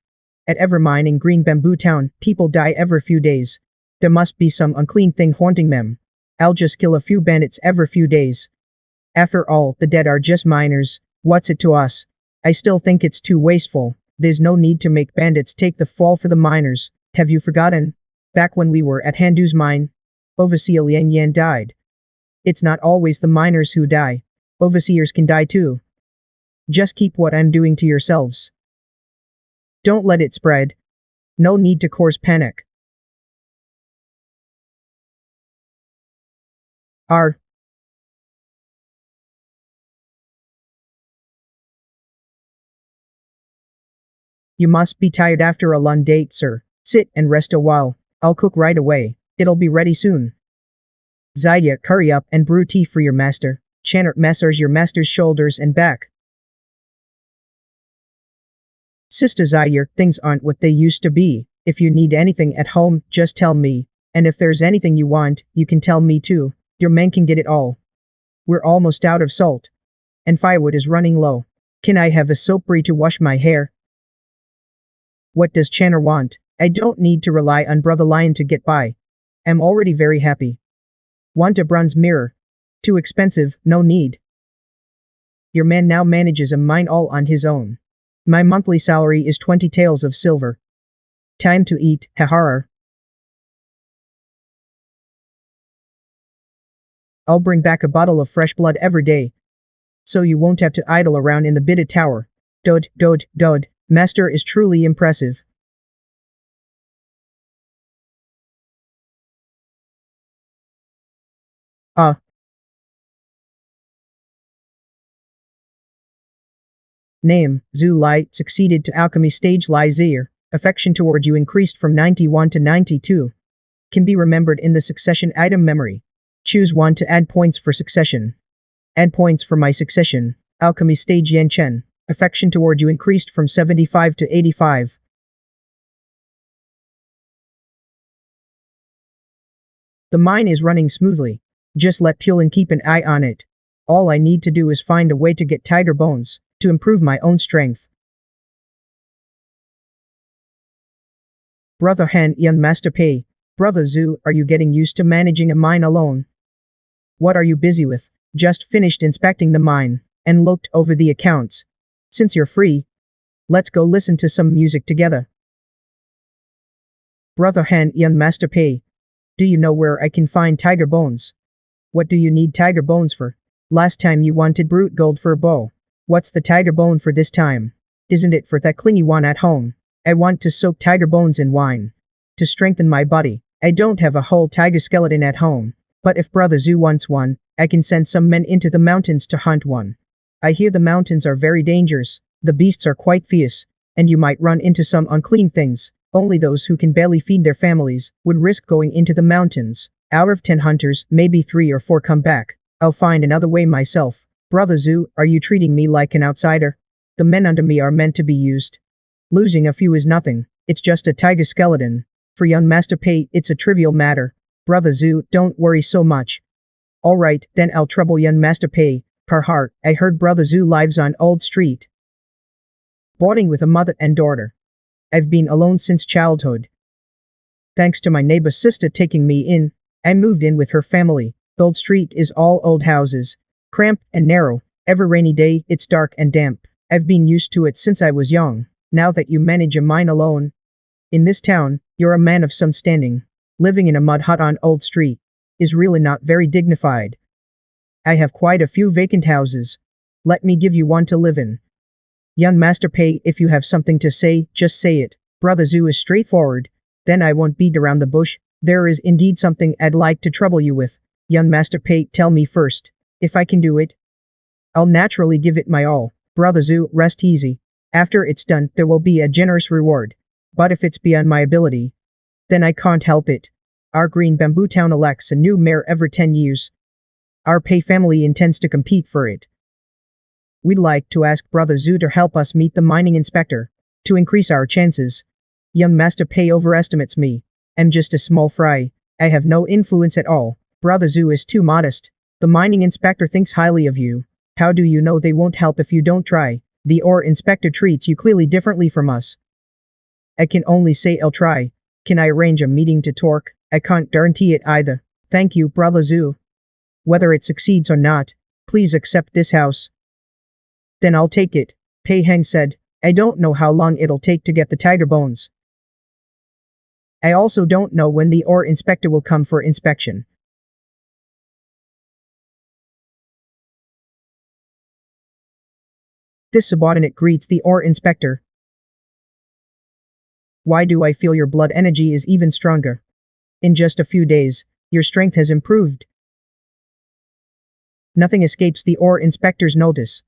At every mine in Green Bamboo Town, people die every few days. There must be some unclean thing haunting them. I'll just kill a few bandits every few days. After all, the dead are just miners. What's it to us? I still think it's too wasteful. There's no need to make bandits take the fall for the miners. Have you forgotten? Back when we were at Handu's mine, Overseer Liang Yan died. It's not always the miners who die. Overseers can die too. Just keep what I'm doing to yourselves. Don't let it spread. No need to cause panic. You must be tired after a long date, sir. Sit and rest a while. I'll cook right away. It'll be ready soon. Zaya, hurry up and brew tea for your master. Channer, massage your master's shoulders and back. Sister Zaya, things aren't what they used to be. If you need anything at home, just tell me. And if there's anything you want, you can tell me too. Your man can get it all. We're almost out of salt. And firewood is running low. Can I have a soapry to wash my hair? What does Channer want? I don't need to rely on Brother Lion to get by. I'm already very happy. Want a bronze mirror? Too expensive, no need. Your man now manages a mine all on his own. My monthly salary is 20 taels of silver. Time to eat, haharar. I'll bring back a bottle of fresh blood every day. So you won't have to idle around in the Biddy Tower. Dod. Master is truly impressive. Name, Zhu Lai, succeeded to alchemy stage Lai Zir. Affection toward you increased from 91 to 92. Can be remembered in the succession item memory. Choose one to add points for succession. Add points for my succession. Alchemy stage Yan Chen. Affection toward you increased from 75 to 85. The mine is running smoothly. Just let Pulin keep an eye on it. All I need to do is find a way to get tiger bones, to improve my own strength. Brother Han Yan Master Pei. Brother Zhu, are you getting used to managing a mine alone? What are you busy with? Just finished inspecting the mine, and looked over the accounts. Since you're free, let's go listen to some music together. Brother Han Yan Master Pei. Do you know where I can find tiger bones? What do you need tiger bones for? Last time you wanted brute gold for a bow. What's the tiger bone for this time? Isn't it for that clingy one at home? I want to soak tiger bones in wine. To strengthen my body. I don't have a whole tiger skeleton at home. But if Brother Zhu wants one, I can send some men into the mountains to hunt one. I hear the mountains are very dangerous. The beasts are quite fierce. And you might run into some unclean things. Only those who can barely feed their families would risk going into the mountains. Out of 10 hunters, maybe 3 or 4 come back. I'll find another way myself. Brother Zhu, are you treating me like an outsider? The men under me are meant to be used. Losing a few is nothing. It's just a tiger skeleton. For young Master Pei, it's a trivial matter. Brother Zhu, don't worry so much. Alright, then I'll trouble young Master Pei. Per heart, I heard Brother Zhu lives on Old Street. Boarding with a mother and daughter. I've been alone since childhood. Thanks to my neighbor's sister taking me in, I moved in with her family. Old Street is all old houses. Cramped and narrow. Every rainy day, it's dark and damp. I've been used to it since I was young. Now that you manage a mine alone. In this town, you're a man of some standing. Living in a mud hut on Old Street is really not very dignified. I have quite a few vacant houses. Let me give you one to live in. Young Master Pei, if you have something to say, just say it. Brother Zhu is straightforward. Then I won't beat around the bush. There is indeed something I'd like to trouble you with. Young Master Pei, tell me first. If I can do it, I'll naturally give it my all. Brother Zhu, rest easy. After it's done, there will be a generous reward. But if it's beyond my ability, then I can't help it. Our Green Bamboo Town elects a new mayor every 10 years. Our Pei family intends to compete for it. We'd like to ask Brother Zhu to help us meet the mining inspector, to increase our chances. Young Master Pei overestimates me. I'm just a small fry. I have no influence at all. Brother Zhu is too modest. The mining inspector thinks highly of you. How do you know they won't help if you don't try? The OR inspector treats you clearly differently from us. I can only say I'll try. Can I arrange a meeting to talk? I can't guarantee it either. Thank you, Brother Zhu. Whether it succeeds or not, please accept this house. Then I'll take it, Pei Heng said. I don't know how long it'll take to get the tiger bones. I also don't know when the OR inspector will come for inspection. This subordinate greets the OR inspector. Why do I feel your blood energy is even stronger? In just a few days, your strength has improved. Nothing escapes the OR inspector's notice.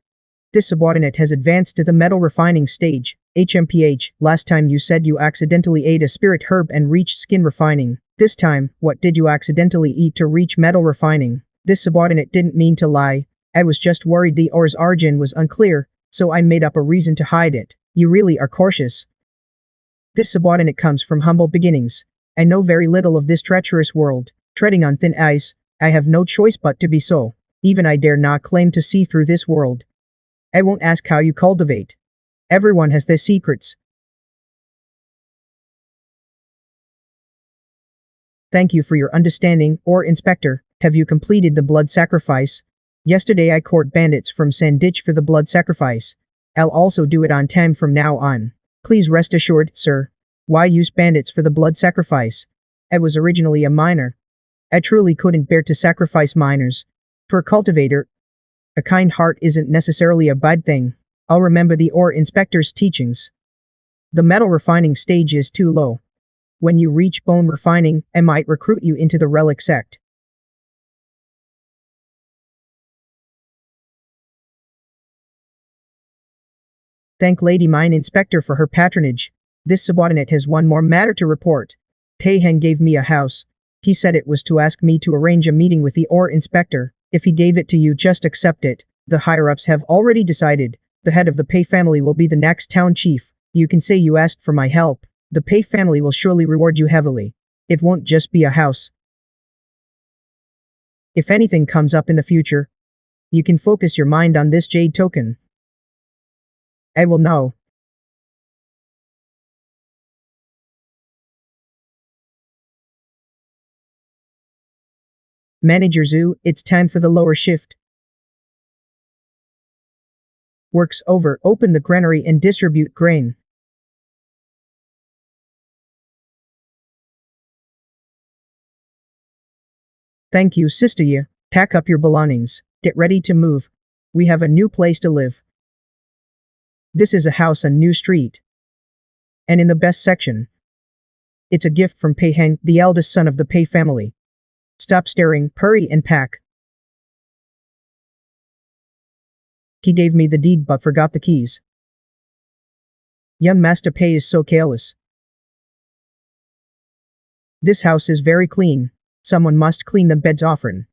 This subordinate has advanced to the metal refining stage. HMPH, last time you said you accidentally ate a spirit herb and reached skin refining. This time, what did you accidentally eat to reach metal refining? This subordinate didn't mean to lie. I was just worried the OR's origin was unclear, so I made up a reason to hide it. You really are cautious. This subordinate comes from humble beginnings. I know very little of this treacherous world. Treading on thin ice, I have no choice but to be so. Even I dare not claim to see through this world. I won't ask how you cultivate. Everyone has their secrets. Thank you for your understanding, OR inspector. Have you completed the blood sacrifice? Yesterday I caught bandits from Sanditch for the blood sacrifice. I'll also do it on time from now on. Please rest assured, sir. Why use bandits for the blood sacrifice? I was originally a miner. I truly couldn't bear to sacrifice miners. For a cultivator, a kind heart isn't necessarily a bad thing. I'll remember the OR inspector's teachings. The metal refining stage is too low. When you reach bone refining, I might recruit you into the relic sect. Thank Lady Mine Inspector for her patronage. This subordinate has one more matter to report. Pei Heng gave me a house. He said it was to ask me to arrange a meeting with the OR inspector. If he gave it to you, just accept it. The higher-ups have already decided. The head of the Pei family will be the next town chief. You can say you asked for my help. The Pei family will surely reward you heavily. It won't just be a house. If anything comes up in the future, you can focus your mind on this jade token. I will know. Manager Zhu, it's time for the lower shift. Work's over, open the granary and distribute grain. Thank you, Sister Ye. Pack up your belongings. Get ready to move. We have a new place to live. This is a house on New Street. And in the best section. It's a gift from Pei Heng, the eldest son of the Pei family. Stop staring, hurry and pack. He gave me the deed but forgot the keys. Young Master Pei is so careless. This house is very clean. Someone must clean the beds often.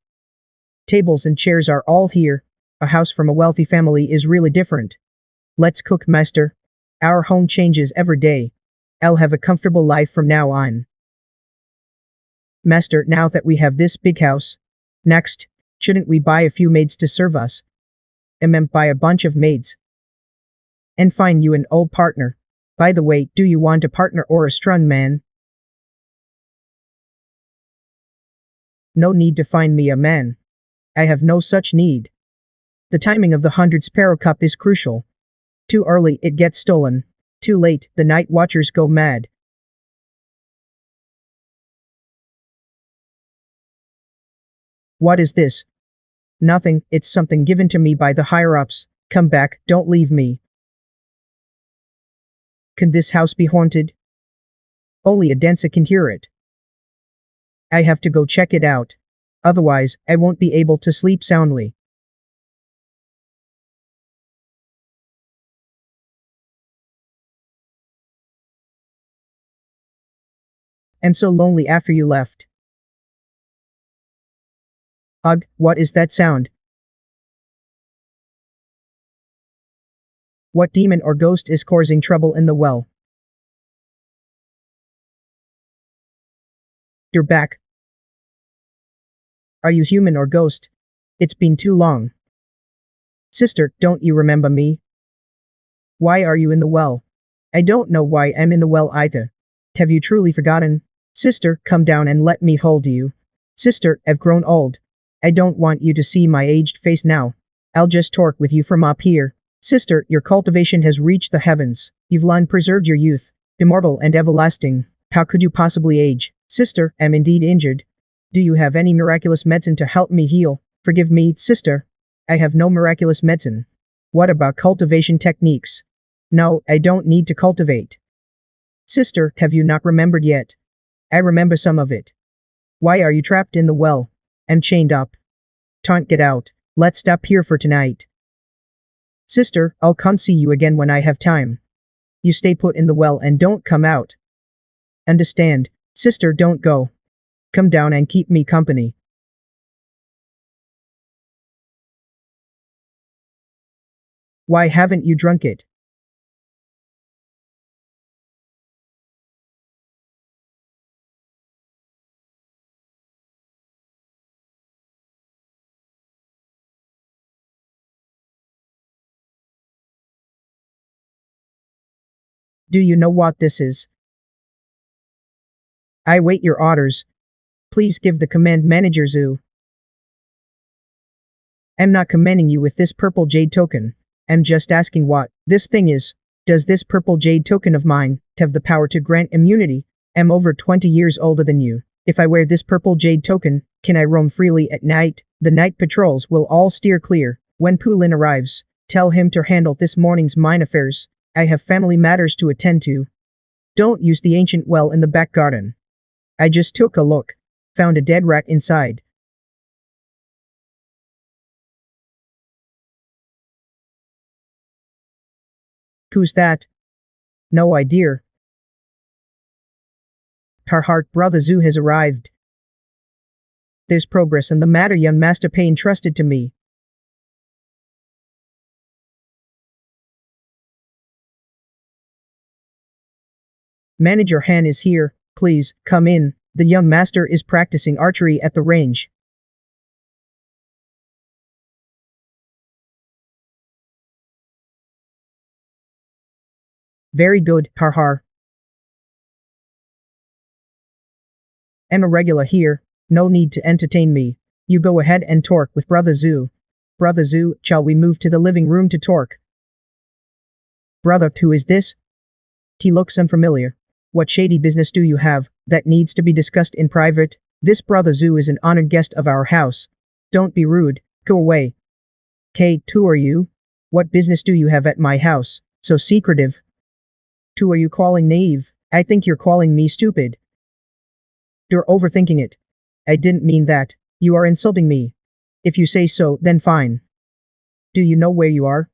Tables and chairs are all here. A house from a wealthy family is really different. Let's cook, Master. Our home changes every day. I'll have a comfortable life from now on. Master, now that we have this big house, next, shouldn't we buy a few maids to serve us? Buy a bunch of maids. And find you an old partner. By the way, do you want a partner or a strong man? No need to find me a man. I have no such need. The timing of the 100 Sparrow Cup is crucial. Too early, it gets stolen. Too late, the night watchers go mad. What is this? Nothing, it's something given to me by the higher-ups. Come back, don't leave me. Can this house be haunted? Only a dancer can hear it. I have to go check it out. Otherwise, I won't be able to sleep soundly. I'm so lonely after you left. Ugh, what is that sound? What demon or ghost is causing trouble in the well? You're back. Are you human or ghost? It's been too long. Sister, don't you remember me? Why are you in the well? I don't know why I'm in the well either. Have you truly forgotten? Sister, come down and let me hold you. Sister, I've grown old. I don't want you to see my aged face now. I'll just talk with you from up here. Sister, your cultivation has reached the heavens. You've long preserved your youth, immortal and everlasting. How could you possibly age? Sister, I'm indeed injured. Do you have any miraculous medicine to help me heal? Forgive me, sister. I have no miraculous medicine. What about cultivation techniques? No, I don't need to cultivate. Sister, have you not remembered yet? I remember some of it. Why are you trapped in the well? I'm chained up. Can't get out. Let's stop here for tonight. Sister, I'll come see you again when I have time. You stay put in the well and don't come out. Understand? Sister, don't go. Come down and keep me company. Why haven't you drunk it? Do you know what this is? I wait your orders. Please give the command manager Zoo. I'm not commanding you with this purple jade token. I'm just asking what this thing is. Does this purple jade token of mine have the power to grant immunity? I'm over 20 years older than you. If I wear this purple jade token, can I roam freely at night? The night patrols will all steer clear. When Pulin arrives, tell him to handle this morning's mine affairs. I have family matters to attend to. Don't use the ancient well in the back garden. I just took a look. Found a dead rat inside. Who's that? No idea. Our heart brother Zoo has arrived. There's progress in the matter young Master Pay entrusted to me. Manager Han is here, please, come in. The young master is practicing archery at the range. Very good, har har. I'm a regular here, no need to entertain me. You go ahead and talk with Brother Zoo. Brother Zoo, shall we move to the living room to talk? Brother, who is this? He looks unfamiliar. What shady business do you have that needs to be discussed in private? This Brother Zoo is an honored guest of our house. Don't be rude, go away. Kate, who are you? What business do you have at my house? So secretive. Who are you calling naive? I think you're calling me stupid. You're overthinking it. I didn't mean that. You are insulting me. If you say so, then fine. Do you know where you are?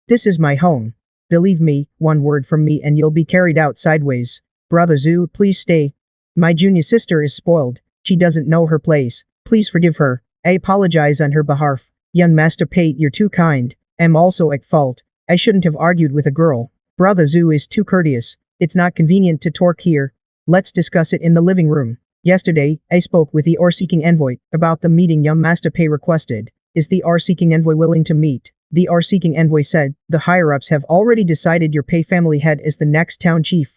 This is my home. Believe me, one word from me and you'll be carried out sideways. Brother Zoo, please stay. My junior sister is spoiled. She doesn't know her place. Please forgive her. I apologize on her behalf. Young Master Pate, you're too kind. I'm also at fault. I shouldn't have argued with a girl. Brother Zoo is too courteous. It's not convenient to talk here. Let's discuss it in the living room. Yesterday, I spoke with the R-Seeking Envoy about the meeting young Master Pay requested. Is the R-Seeking Envoy willing to meet? The R-Seeking Envoy said, the higher-ups have already decided your Pay family head is the next town chief.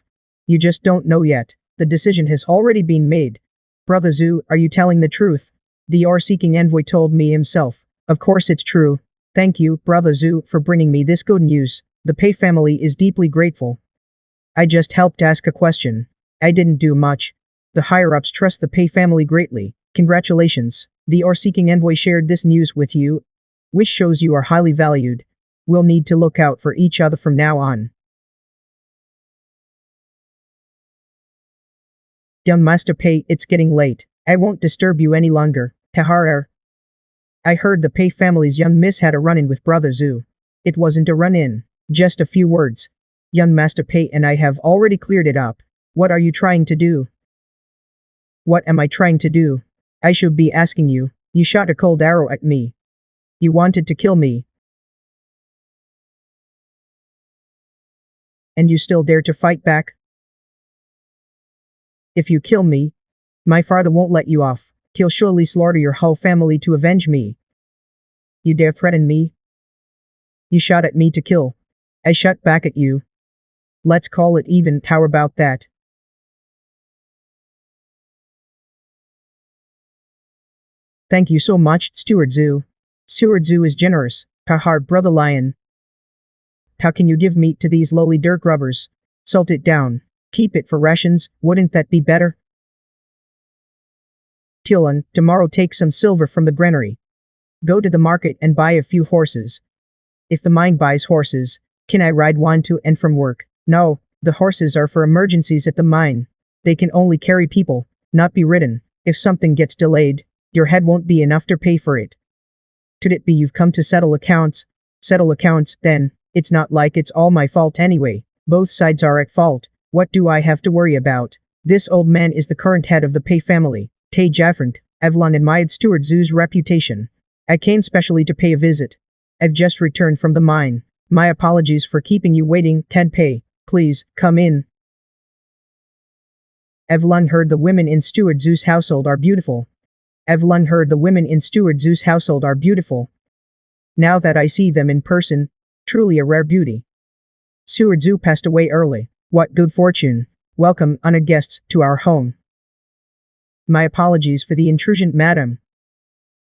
You just don't know yet. The decision has already been made. Brother Zoo, are you telling the truth? The R-Seeking Envoy told me himself. Of course it's true. Thank you, Brother Zoo, for bringing me this good news. The Pay family is deeply grateful. I just helped ask a question. I didn't do much. The higher-ups trust the Pay family greatly. Congratulations. The R-Seeking Envoy shared this news with you, which shows you are highly valued. We'll need to look out for each other from now on. Young Master Pay, it's getting late. I won't disturb you any longer. Tahar. I heard the Pay family's young miss had a run-in with Brother Zoo. It wasn't a run-in. Just a few words. Young Master Pay and I have already cleared it up. What are you trying to do? What am I trying to do? I should be asking you. You shot a cold arrow at me. You wanted to kill me. And you still dare to fight back? If you kill me, my father won't let you off. He'll surely slaughter your whole family to avenge me. You dare threaten me? You shot at me to kill. I shot back at you. Let's call it even, how about that? Thank you so much, Steward Zoo. Steward Zoo is generous. Haha, brother lion. How can you give meat to these lowly dirt grubbers? Salt it down. Keep it for rations, wouldn't that be better? Tilan, tomorrow take some silver from the granary. Go to the market and buy a few horses. If the mine buys horses, can I ride one to and from work? No, the horses are for emergencies at the mine. They can only carry people, not be ridden. If something gets delayed, your head won't be enough to pay for it. Could it be you've come to settle accounts? Settle accounts, then. It's not like it's all my fault anyway. Both sides are at fault. What do I have to worry about? This old man is the current head of the Pei family. Tay Jaffrant, Evlon admired Steward Zoo's reputation. I came specially to pay a visit. I've just returned from the mine. My apologies for keeping you waiting, Tenpei. Please, come in. Evlon heard the women in Steward Zoo's household are beautiful. Evlon heard the women in Steward Zoo's household are beautiful. Now that I see them in person, truly a rare beauty. Steward Zoo passed away early. What good fortune. Welcome, honored guests, to our home. My apologies for the intrusion, madam.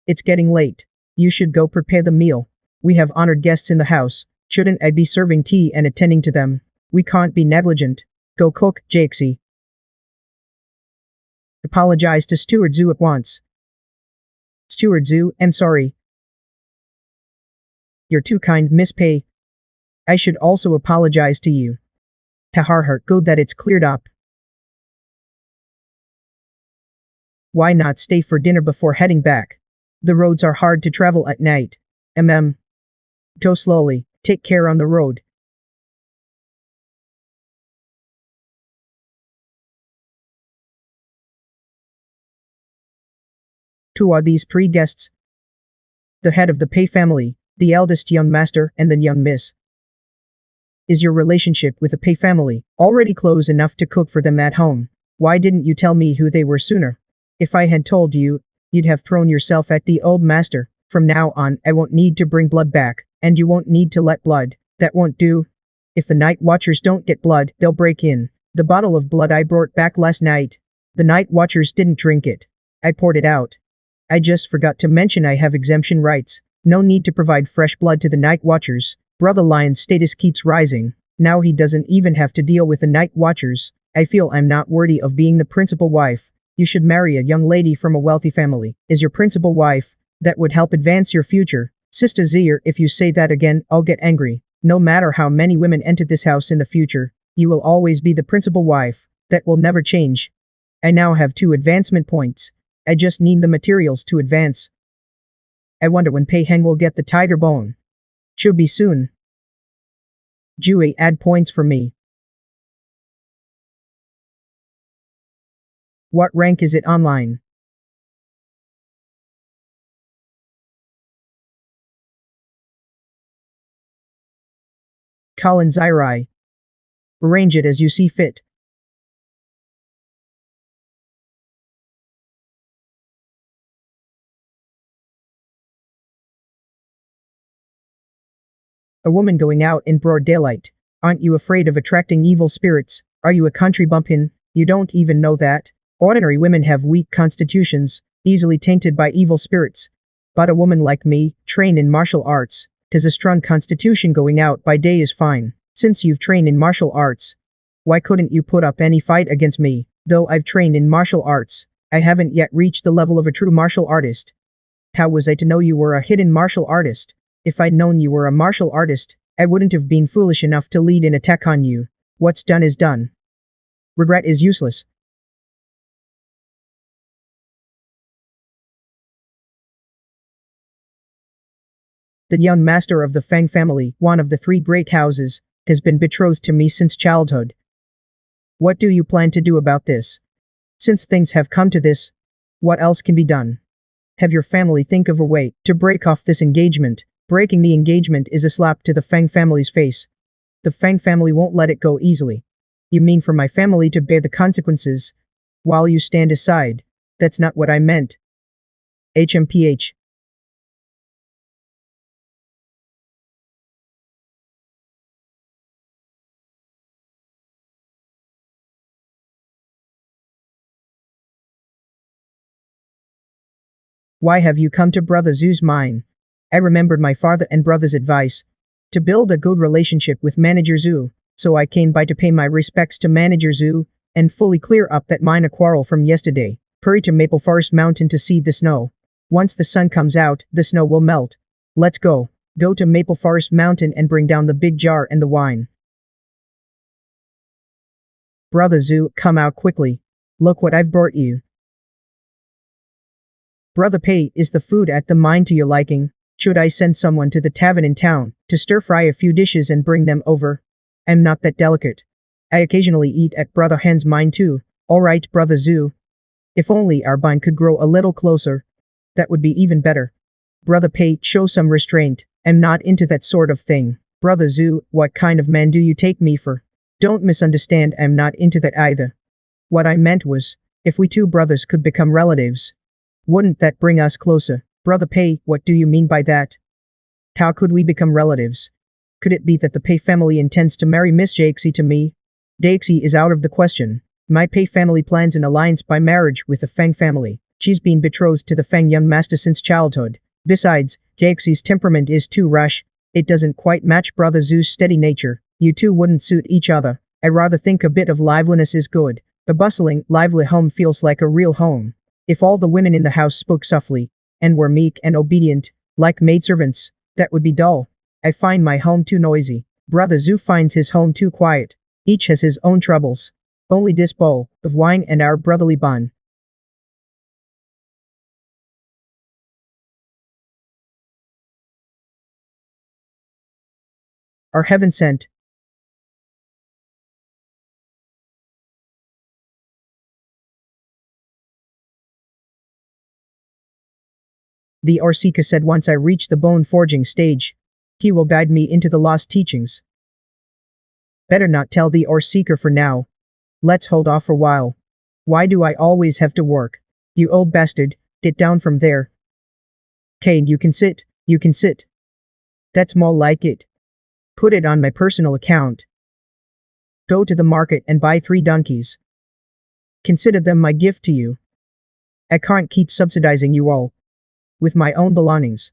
It's getting late. You should go prepare the meal. We have honored guests in the house. Shouldn't I be serving tea and attending to them? We can't be negligent. Go cook, Jakesy. Apologize to Steward Zoo at once. Steward Zoo, I'm sorry. You're too kind, Miss Pei. I should also apologize to you. Tahar, good that it's cleared up. Why not stay for dinner before heading back? The roads are hard to travel at night. Go slowly, take care on the road. Who are these three guests? The head of the Pei family, the eldest young master, and the young miss. Is your relationship with the Pei family already close enough to cook for them at home? Why didn't you tell me who they were sooner? If I had told you, you'd have thrown yourself at the old master. From now on, I won't need to bring blood back, and you won't need to let blood. That won't do. If the night watchers don't get blood, they'll break in. The bottle of blood I brought back last night. The night watchers didn't drink it. I poured it out. I just forgot to mention I have exemption rights. No need to provide fresh blood to the night watchers. Brother Lion's status keeps rising. Now he doesn't even have to deal with the night watchers. I feel I'm not worthy of being the principal wife. You should marry a young lady from a wealthy family. Is your principal wife. That would help advance your future. Sister Zier, if you say that again, I'll get angry. No matter how many women enter this house in the future, you will always be the principal wife. That will never change. I now have 2 advancement points. I just need the materials to advance. I wonder when Pei Heng will get the tiger bone. Should be soon. Jue, add points for me. What rank is it online? Colin Zirai. Arrange it as you see fit. A woman going out in broad daylight. Aren't you afraid of attracting evil spirits? Are you a country bumpkin? You don't even know that. Ordinary women have weak constitutions, easily tainted by evil spirits. But a woman like me, trained in martial arts, has a strong constitution. Going out by day is fine. Since you've trained in martial arts, why couldn't you put up any fight against me? Though I've trained in martial arts, I haven't yet reached the level of a true martial artist. How was I to know you were a hidden martial artist? If I'd known you were a martial artist, I wouldn't have been foolish enough to lead an attack on you. What's done is done. Regret is useless. The young master of the Fang family, one of the 3 great houses, has been betrothed to me since childhood. What do you plan to do about this? Since things have come to this, what else can be done? Have your family think of a way to break off this engagement. Breaking the engagement is a slap to the Fang family's face. The Fang family won't let it go easily. You mean for my family to bear the consequences, while you stand aside? That's not what I meant. HMPH. Why have you come to Brother Zoo's mine? I remembered my father and brother's advice to build a good relationship with Manager Zoo, so I came by to pay my respects to Manager Zoo and fully clear up that minor quarrel from yesterday. Hurry to Maple Forest Mountain to see the snow. Once the sun comes out, the snow will melt. Let's go. Go to Maple Forest Mountain and bring down the big jar and the wine. Brother Zoo, come out quickly. Look what I've brought you. Brother Pei, is the food at the mine to your liking? Should I send someone to the tavern in town to stir-fry a few dishes and bring them over? I'm not that delicate. I occasionally eat at Brother Hen's mine too. Alright, Brother Zoo. If only our vine could grow a little closer. That would be even better. Brother Pei, show some restraint. I'm not into that sort of thing. Brother Zoo, what kind of man do you take me for? Don't misunderstand, I'm not into that either. What I meant was, if we two brothers could become relatives, wouldn't that bring us closer? Brother Pei, what do you mean by that? How could we become relatives? Could it be that the Pei family intends to marry Miss Jaxi to me? Jaxi is out of the question. My Pei family plans an alliance by marriage with the Fang family. She's been betrothed to the Fang young master since childhood. Besides, Jaxi's temperament is too rash. It doesn't quite match Brother Zoo's steady nature. You two wouldn't suit each other. I rather think a bit of liveliness is good. The bustling, lively home feels like a real home. If all the women in the house spoke softly, and were meek and obedient, like maidservants, that would be dull. I find my home too noisy. Brother Zoo finds his home too quiet. Each has his own troubles. Only this bowl of wine and our brotherly bond. Are heaven sent. The Orsika said once I reach the bone forging stage, he will guide me into the lost teachings. Better not tell the Orsika for now. Let's hold off for a while. Why do I always have to work? You old bastard, get down from there. Kane, you can sit. That's more like it. Put it on my personal account. Go to the market and buy 3 donkeys. Consider them my gift to you. I can't keep subsidizing you all with my own belongings.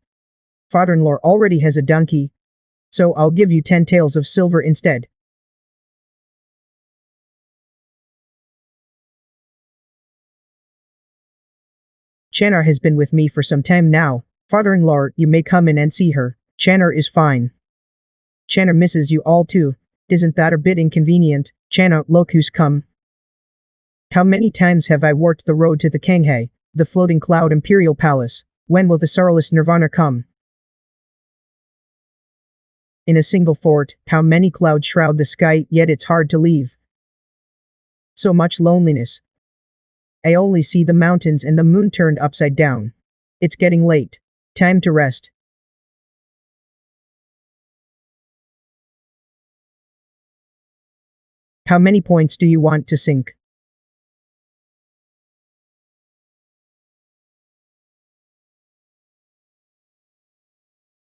Father-in-law already has a donkey, so I'll give you 10 taels of silver instead. Channar has been with me for some time now. Father-in-law, you may come in and see her. Channar is fine. Channar misses you all too. Isn't that a bit inconvenient? Channar, look who's come. How many times have I worked the road to the Kanghai, the floating cloud imperial palace? When will the sorrowless nirvana come? In a single fort, how many clouds shroud the sky, yet it's hard to leave. So much loneliness. I only see the mountains and the moon turned upside down. It's getting late. Time to rest. How many points do you want to sink?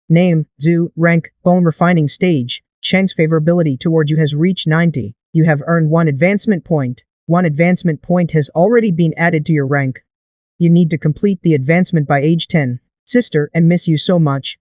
Name, Zoo, rank, bone refining stage. Chang's favorability toward you has reached 90. You have earned 1 advancement point. 1 advancement point has already been added to your rank. You need to complete the advancement by age 10. Sister, I miss you so much.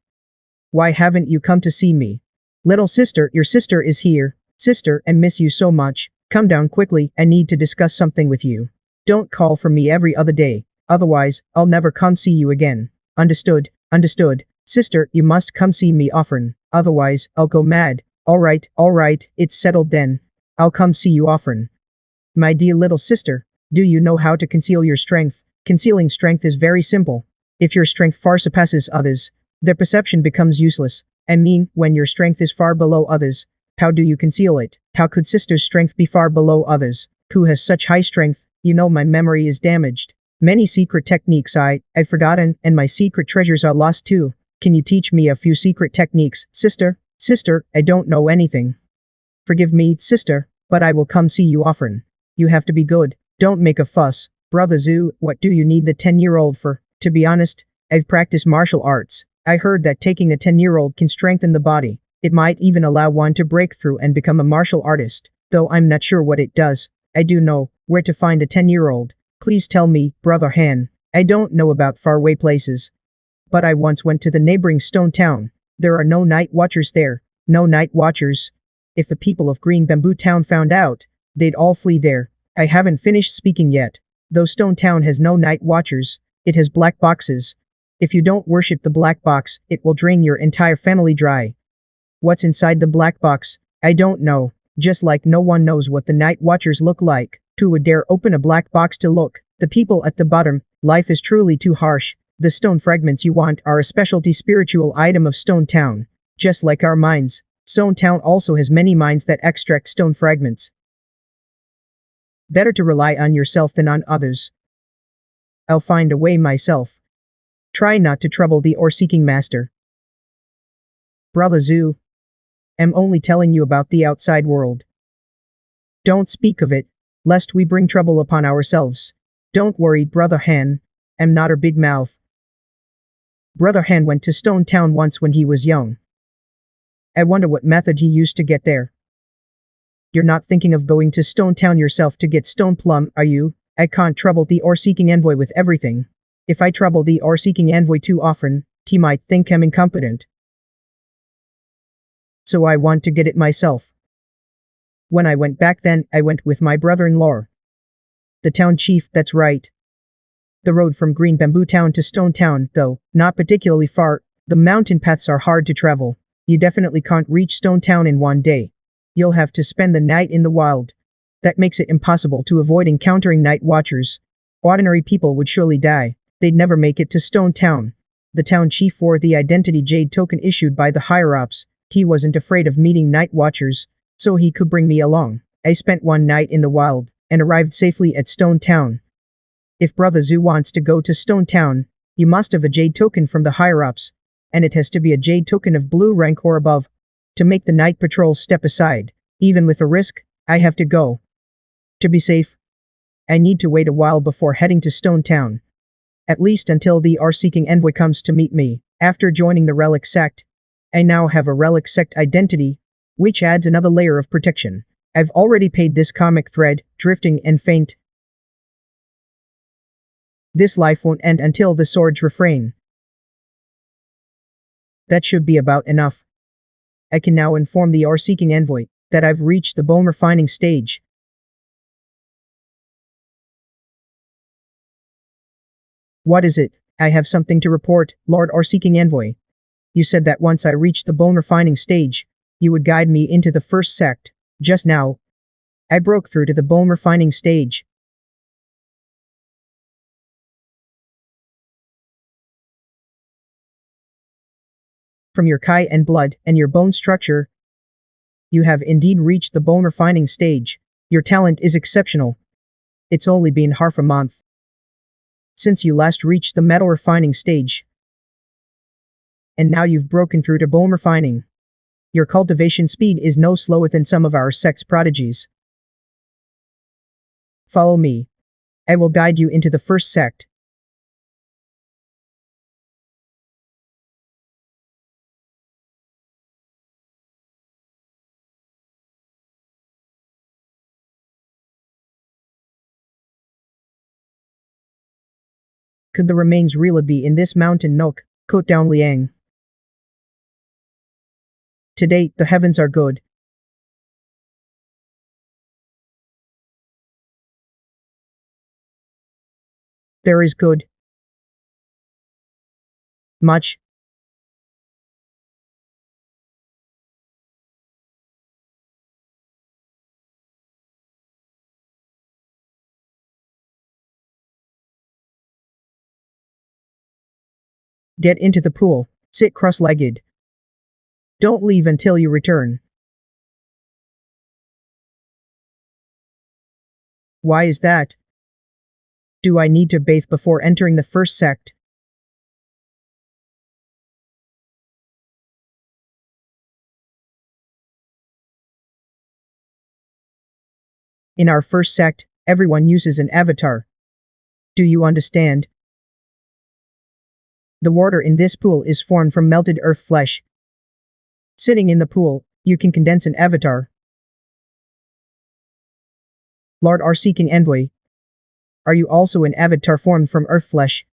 Why haven't you come to see me? Little sister, your sister is here. Sister, I miss you so much. Come down quickly, I need to discuss something with you. Don't call for me every other day, otherwise, I'll never come see you again. Understood? Understood. Sister, you must come see me often, otherwise, I'll go mad. Alright, it's settled then. I'll come see you often. My dear little sister, do you know how to conceal your strength? Concealing strength is very simple. If your strength far surpasses others, their perception becomes useless. I mean, when your strength is far below others, how do you conceal it? How could sister's strength be far below others? Who has such high strength? You know my memory is damaged. Many secret techniques I've forgotten, and my secret treasures are lost too. Can you teach me a few secret techniques, sister? Sister, I don't know anything. Forgive me, sister, but I will come see you often. You have to be good. Don't make a fuss. Brother Zoo, what do you need the 10-year-old for? To be honest, I've practiced martial arts. I heard that taking a 10-year-old can strengthen the body. It might even allow one to break through and become a martial artist, though I'm not sure what it does. I do know where to find a 10-year-old. Please tell me, Brother Han. I don't know about faraway places, but I once went to the neighboring stone town. There are no night watchers there. No night watchers. If the people of Green Bamboo Town found out, they'd all flee there. I haven't finished speaking yet. Though Stone Town has no night watchers, it has black boxes. If you don't worship the black box, it will drain your entire family dry. What's inside the black box? I don't know. Just like no one knows what the night watchers look like. Who would dare open a black box to look? The people at the bottom. Life is truly too harsh. The stone fragments you want are a specialty spiritual item of Stone Town. Just like our mines, Stone Town also has many mines that extract stone fragments. Better to rely on yourself than on others. I'll find a way myself. Try not to trouble the ore-seeking master. Brother Zoo. I'm only telling you about the outside world. Don't speak of it, lest we bring trouble upon ourselves. Don't worry, Brother Han. I'm not a big mouth. Brother Han went to Stone Town once when he was young. I wonder what method he used to get there. You're not thinking of going to Stone Town yourself to get stone plum, are you? I can't trouble the ore-seeking envoy with everything. If I trouble the ore-seeking envoy too often, he might think I'm incompetent. So I want to get it myself. When I went back then, I went with my brother-in-law. The town chief, that's right. The road from Green Bamboo Town to Stone Town, though, not particularly far. The mountain paths are hard to travel. You definitely can't reach Stone Town in one day. You'll have to spend the night in the wild. That makes it impossible to avoid encountering night watchers. Ordinary people would surely die. They'd never make it to Stone Town. The town chief wore the identity jade token issued by the higher-ups. He wasn't afraid of meeting night watchers, so he could bring me along. I spent one night in the wild, and arrived safely at Stone Town. If Brother Zoo wants to go to Stone Town, you must have a jade token from the higher-ups, and it has to be a jade token of blue rank or above. To make the night patrols step aside, even with a risk, I have to go. To be safe, I need to wait a while before heading to Stone Town. At least until the ore-seeking envoy comes to meet me. After joining the relic sect, I now have a relic sect identity, which adds another layer of protection. I've already paid this comic thread, drifting and faint. This life won't end until the swords refrain. That should be about enough. I can now inform the ore-seeking envoy that I've reached the bone refining stage. What is it? I have something to report, Lord ore-seeking envoy. You said that once I reached the bone refining stage, you would guide me into the first sect. Just now, I broke through to the bone refining stage. From your kai and blood and your bone structure, you have indeed reached the bone refining stage. Your talent is exceptional. It's only been half a month since you last reached the metal refining stage, and now you've broken through to bone refining. Your cultivation speed is no slower than some of our sect's prodigies. Follow me. I will guide you into the first sect. Could the remains really be in this mountain nook? Quote down Liang. Today, the heavens are good. There is good. Much. Get into the pool. Sit cross-legged. Don't leave until you return. Why is that? Do I need to bathe before entering the first sect? In our first sect, everyone uses an avatar. Do you understand? The water in this pool is formed from melted earth flesh. Sitting in the pool, you can condense an avatar. Lord ore-seeking envoy. Are you also an avatar formed from earth flesh?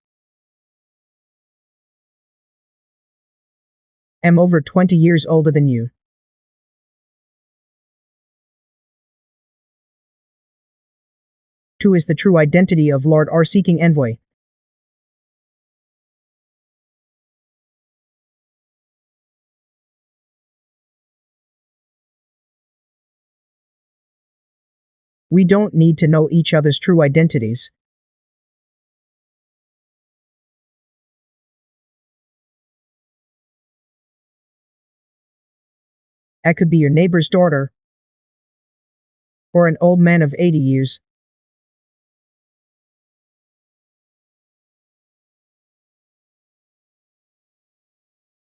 I'm over 20 years older than you. Who is the true identity of Lord R seeking envoy? We don't need to know each other's true identities. I could be your neighbor's daughter, or an old man of 80 years.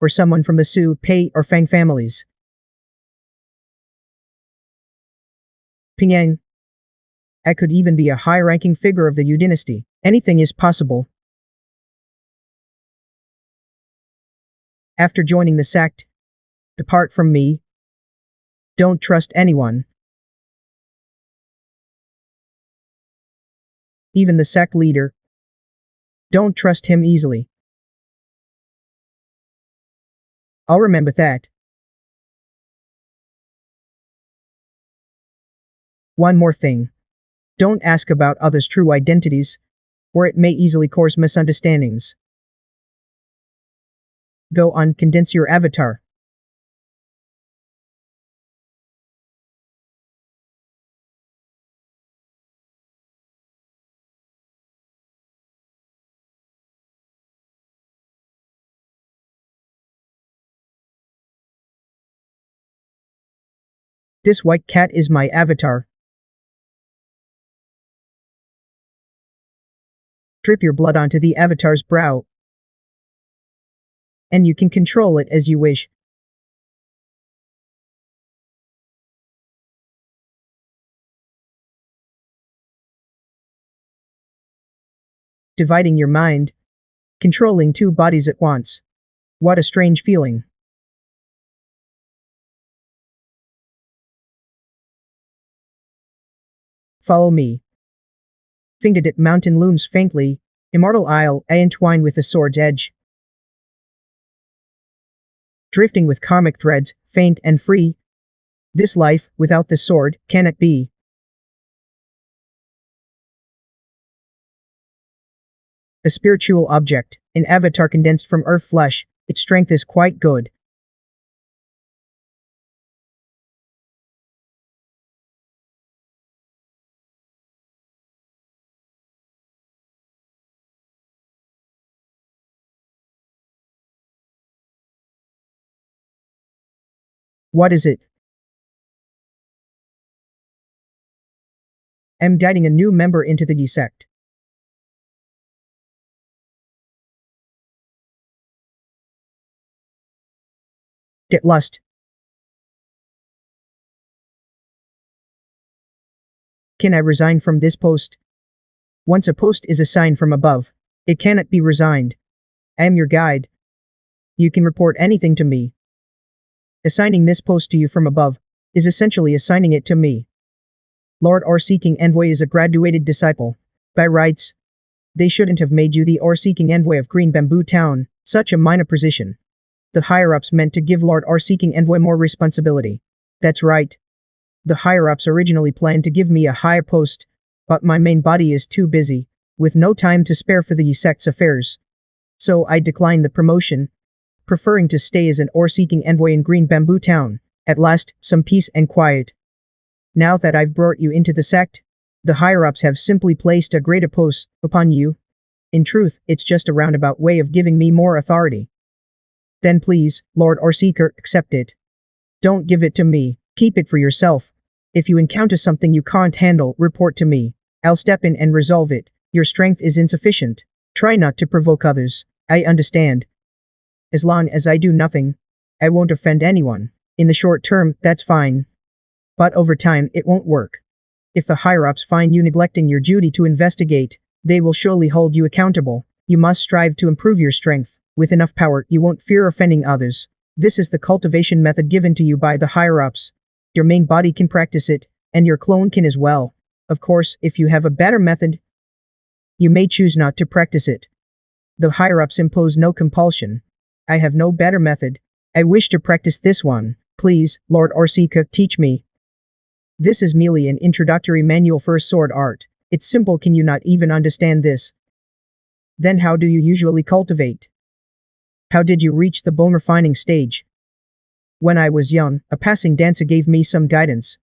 Or someone from the Su, Pei, or Fang families. Pingyang. I could even be a high-ranking figure of the Yu dynasty. Anything is possible. After joining the sect, depart from me. Don't trust anyone. Even the sect leader. Don't trust him easily. I'll remember that. One more thing. Don't ask about others' true identities, or it may easily cause misunderstandings. Go on, condense your avatar. This white cat is my avatar. Drip your blood onto the avatar's brow, and you can control it as you wish. Dividing your mind, controlling two bodies at once. What a strange feeling. Follow me. Fingered mountain looms faintly, Immortal Isle, I entwine with the sword's edge. Drifting with karmic threads, faint and free. This life, without the sword, cannot be. A spiritual object, an avatar condensed from earth flesh, its strength is quite good. What is it? I'm guiding a new member into the sect. Get lost. Can I resign from this post? Once a post is assigned from above, it cannot be resigned. I am your guide. You can report anything to me. Assigning this post to you from above is essentially assigning it to me. Lord Or-seeking envoy is a graduated disciple. By rights, they shouldn't have made you the Or-seeking envoy of Green Bamboo Town, such a minor position. The higher-ups meant to give Lord Or-seeking envoy more responsibility. That's right. The higher-ups originally planned to give me a higher post, but my main body is too busy, with no time to spare for the sect's affairs. So I declined the promotion, preferring to stay as an Or-seeking envoy in Green Bamboo Town. At last, some peace and quiet. Now that I've brought you into the sect, the higher-ups have simply placed a greater post upon you. In truth, it's just a roundabout way of giving me more authority. Then please, Lord Or-seeker, accept it. Don't give it to me, keep it for yourself. If you encounter something you can't handle, report to me. I'll step in and resolve it. Your strength is insufficient. Try not to provoke others. I understand. As long as I do nothing, I won't offend anyone. In the short term, that's fine. But over time, it won't work. If the higher-ups find you neglecting your duty to investigate, they will surely hold you accountable. You must strive to improve your strength. With enough power, you won't fear offending others. This is the cultivation method given to you by the higher-ups. Your main body can practice it, and your clone can as well. Of course, if you have a better method, You may choose not to practice it. The higher-ups impose no compulsion. I have no better method. I wish to practice this one. Please, Lord Orsika, teach me. This is merely an introductory manual for sword art. It's simple. Can you not even understand this? Then how do you usually cultivate? How did you reach the bone refining stage? When I was young, a passing dancer gave me some guidance.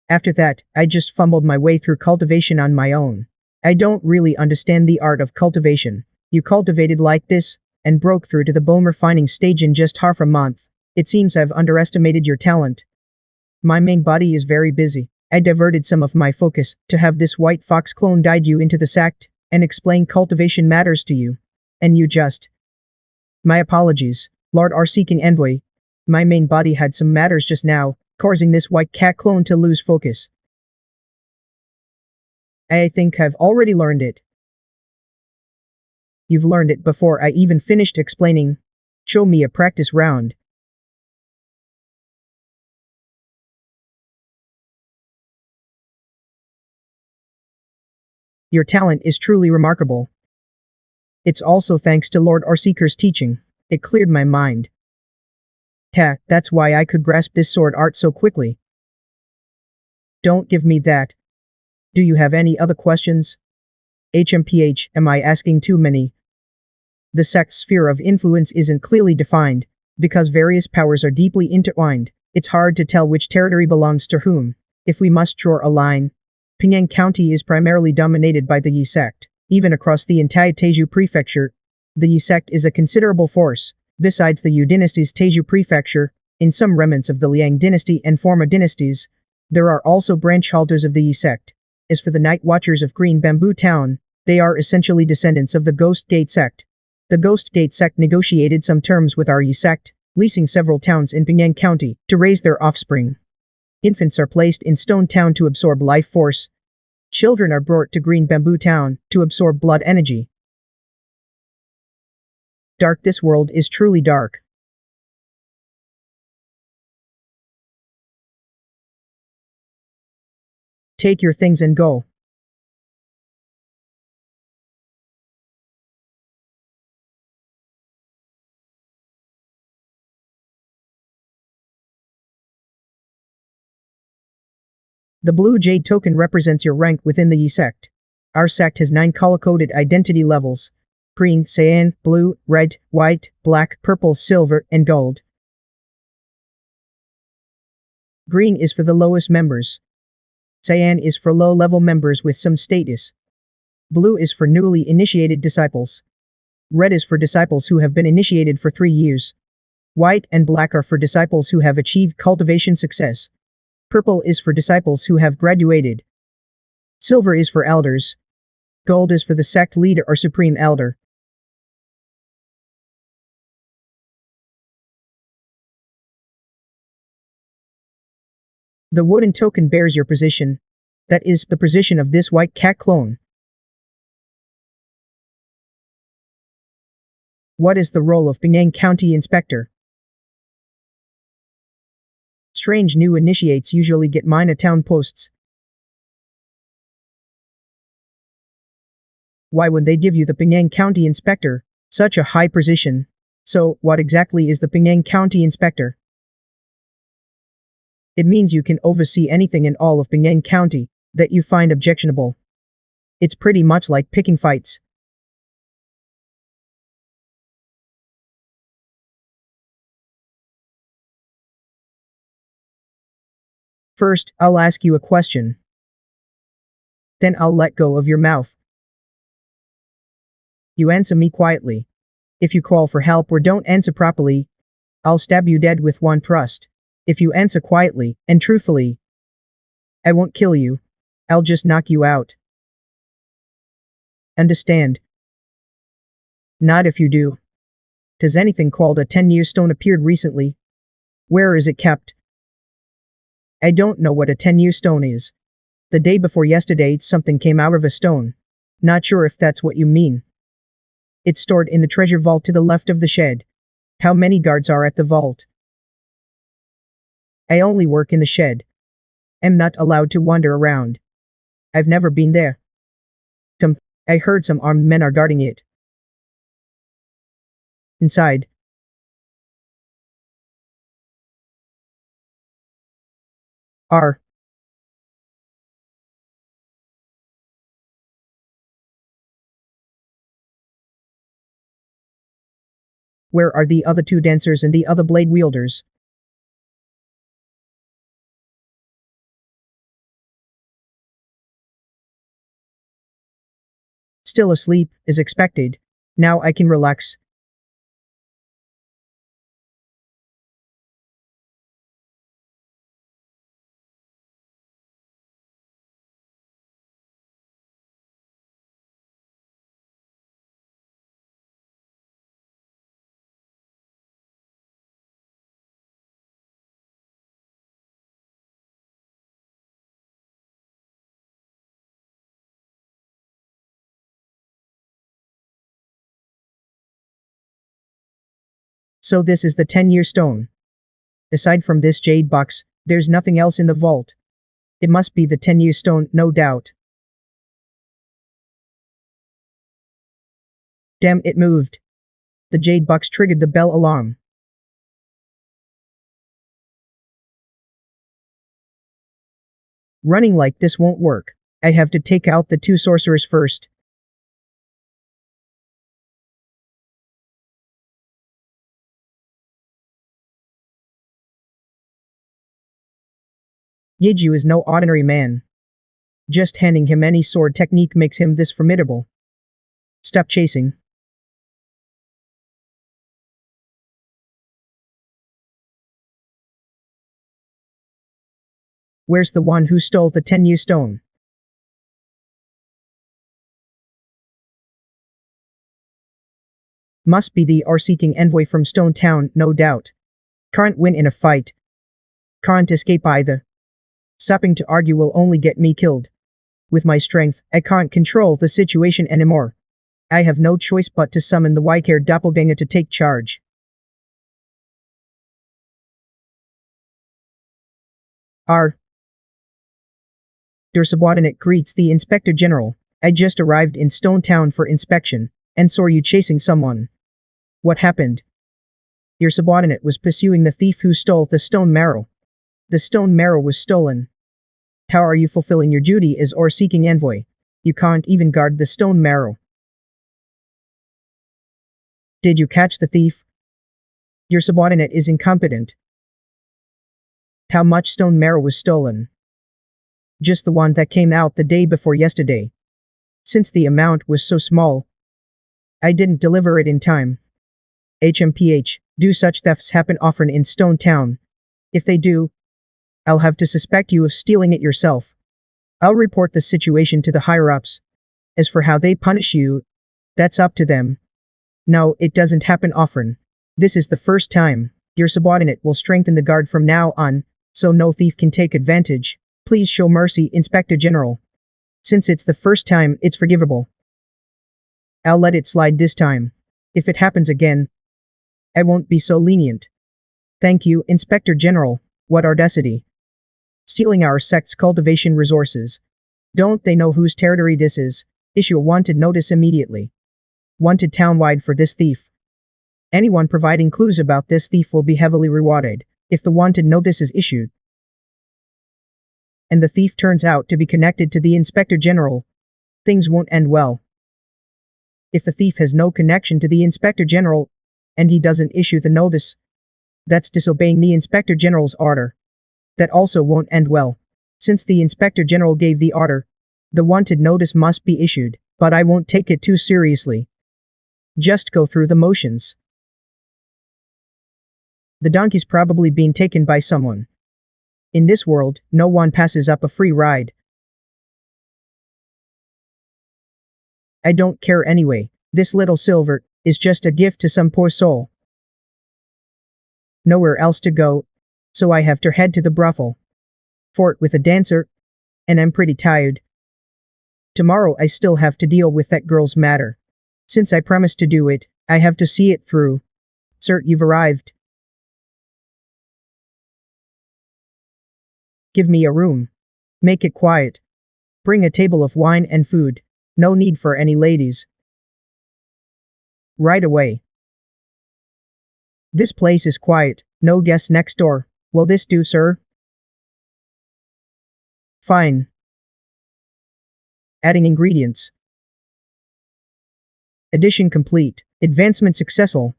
After that, I just fumbled my way through cultivation on my own. I don't really understand the art of cultivation. You cultivated like this, and broke through to the bone refining stage in just half a month. It seems I've underestimated your talent. My main body is very busy. I diverted some of my focus to have this white fox clone guide you into the sect, and explain cultivation matters to you. And you just... My apologies, Lord are seeking envoy. My main body had some matters just now, causing this white cat clone to lose focus. I think I've already learned it. You've learned it before I even finished explaining. Show me a practice round. Your talent is truly remarkable. It's also thanks to Lord Arseeker's teaching. It cleared my mind. That's why I could grasp this sword art so quickly. Don't give me that. Do you have any other questions? HMPH, am I asking too many? The sect's sphere of influence isn't clearly defined. Because various powers are deeply intertwined, it's hard to tell which territory belongs to whom. If we must draw a line, Pingyang County is primarily dominated by the Yi sect. Even across the entire Taiju Prefecture, the Yi sect is a considerable force. Besides the Yu dynasty's Taiju Prefecture, in some remnants of the Liang dynasty and former dynasties, there are also branch halters of the Yi sect. As for the Night Watchers of Green Bamboo Town, they are essentially descendants of the Ghost Gate sect. The Ghost Gate sect negotiated some terms with our Yi sect, leasing several towns in Pingyang County to raise their offspring. Infants are placed in Stone Town to absorb life force. Children are brought to Green Bamboo Town to absorb blood energy. Dark, this world is truly dark. Take your things and go. The blue jade token represents your rank within the Yi sect. Our sect has 9 color-coded identity levels: green, cyan, blue, red, white, black, purple, silver, and gold. Green is for the lowest members. Cyan is for low-level members with some status. Blue is for newly initiated disciples. Red is for disciples who have been initiated for 3 years. White and black are for disciples who have achieved cultivation success. Purple is for disciples who have graduated. Silver is for elders. Gold is for the sect leader or supreme elder. The wooden token bears your position. That is, the position of this white cat clone. What is the role of Pingyang County Inspector? Strange new initiates usually get minor town posts. Why would they give you the Pingyang County Inspector? Such a high position. So, what exactly is the Pingyang County Inspector? It means you can oversee anything in all of Pingyang County that you find objectionable. It's pretty much like picking fights. First, I'll ask you a question. Then I'll let go of your mouth. You answer me quietly. If you call for help or don't answer properly, I'll stab you dead with one thrust. If you answer quietly and truthfully, I won't kill you. I'll just knock you out. Understand? Not if you do. Has anything called a 10-year stone appeared recently? Where is it kept? I don't know what a 10-year stone is. The day before yesterday, something came out of a stone. Not sure if that's what you mean. It's stored in the treasure vault to the left of the shed. How many guards are at the vault? I only work in the shed. I'm not allowed to wander around. I've never been there. Come. I heard some armed men are guarding it. Inside. Are. Where are the other two dancers and the other blade wielders? Still asleep, as expected. Now I can relax. So this is the 10-year stone. Aside from this jade box, there's nothing else in the vault. It must be the 10-year stone, no doubt. Damn, it moved. The jade box triggered the bell alarm. Running like this won't work. I have to take out the two sorcerers first. Yeju is no ordinary man. Just handing him any sword technique makes him this formidable. Stop chasing. Where's the one who stole the 10-year stone? Must be the R-seeking envoy from Stone Town, no doubt. Can't win in a fight. Can't escape either. Stopping to argue will only get me killed. With my strength, I can't control the situation anymore. I have no choice but to summon the white-haired doppelganger to take charge. R. Your subordinate greets the Inspector General. I just arrived in Stone Town for inspection, and saw you chasing someone. What happened? Your subordinate was pursuing the thief who stole the stone marrow. The stone marrow was stolen. How are you fulfilling your duty as or-seeking envoy? You can't even guard the stone marrow. Did you catch the thief? Your subordinate is incompetent. How much stone marrow was stolen? Just the one that came out the day before yesterday. Since the amount was so small, I didn't deliver it in time. HMPH, do such thefts happen often in Stone Town? If they do, I'll have to suspect you of stealing it yourself. I'll report the situation to the higher-ups. As for how they punish you, that's up to them. No, it doesn't happen often. This is the first time. Your subordinate will strengthen the guard from now on, so no thief can take advantage. Please show mercy, Inspector General. Since it's the first time, it's forgivable. I'll let it slide this time. If it happens again, I won't be so lenient. Thank you, Inspector General. What audacity. Stealing our sect's cultivation resources. Don't they know whose territory this is? Issue a wanted notice immediately. Wanted townwide for this thief. Anyone providing clues about this thief will be heavily rewarded if the wanted notice is issued. And the thief turns out to be connected to the Inspector General. Things won't end well. If the thief has no connection to the Inspector General, and he doesn't issue the notice, that's disobeying the Inspector General's order. That also won't end well. Since the Inspector General gave the order, the wanted notice must be issued, but I won't take it too seriously. Just go through the motions. The donkey's probably been taken by someone. In this world, no one passes up a free ride. I don't care anyway. This little silver is just a gift to some poor soul. Nowhere else to go, so I have to head to the brothel. Fort with a dancer, and I'm pretty tired. Tomorrow I still have to deal with that girl's matter. Since I promised to do it, I have to see it through. Sir, you've arrived. Give me a room. Make it quiet. Bring a table of wine and food. No need for any ladies. Right away. This place is quiet, no guests next door. Will this do, sir? Fine. Adding ingredients. Addition complete. Advancement successful.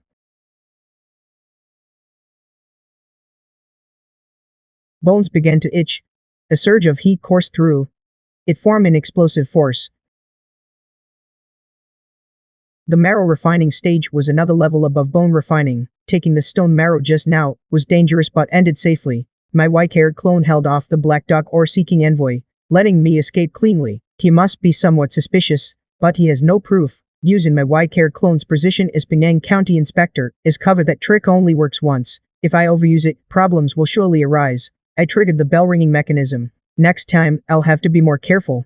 Bones began to itch. A surge of heat coursed through. It formed an explosive force. The marrow refining stage was another level above bone refining. Taking the stone marrow just now was dangerous but ended safely. My white-haired clone held off the black dog or seeking envoy, letting me escape cleanly. He must be somewhat suspicious, but he has no proof. Using my white-haired clone's position as Penang County Inspector is cover that trick only works once. If I overuse it, problems will surely arise. I triggered the bell ringing mechanism. Next time, I'll have to be more careful.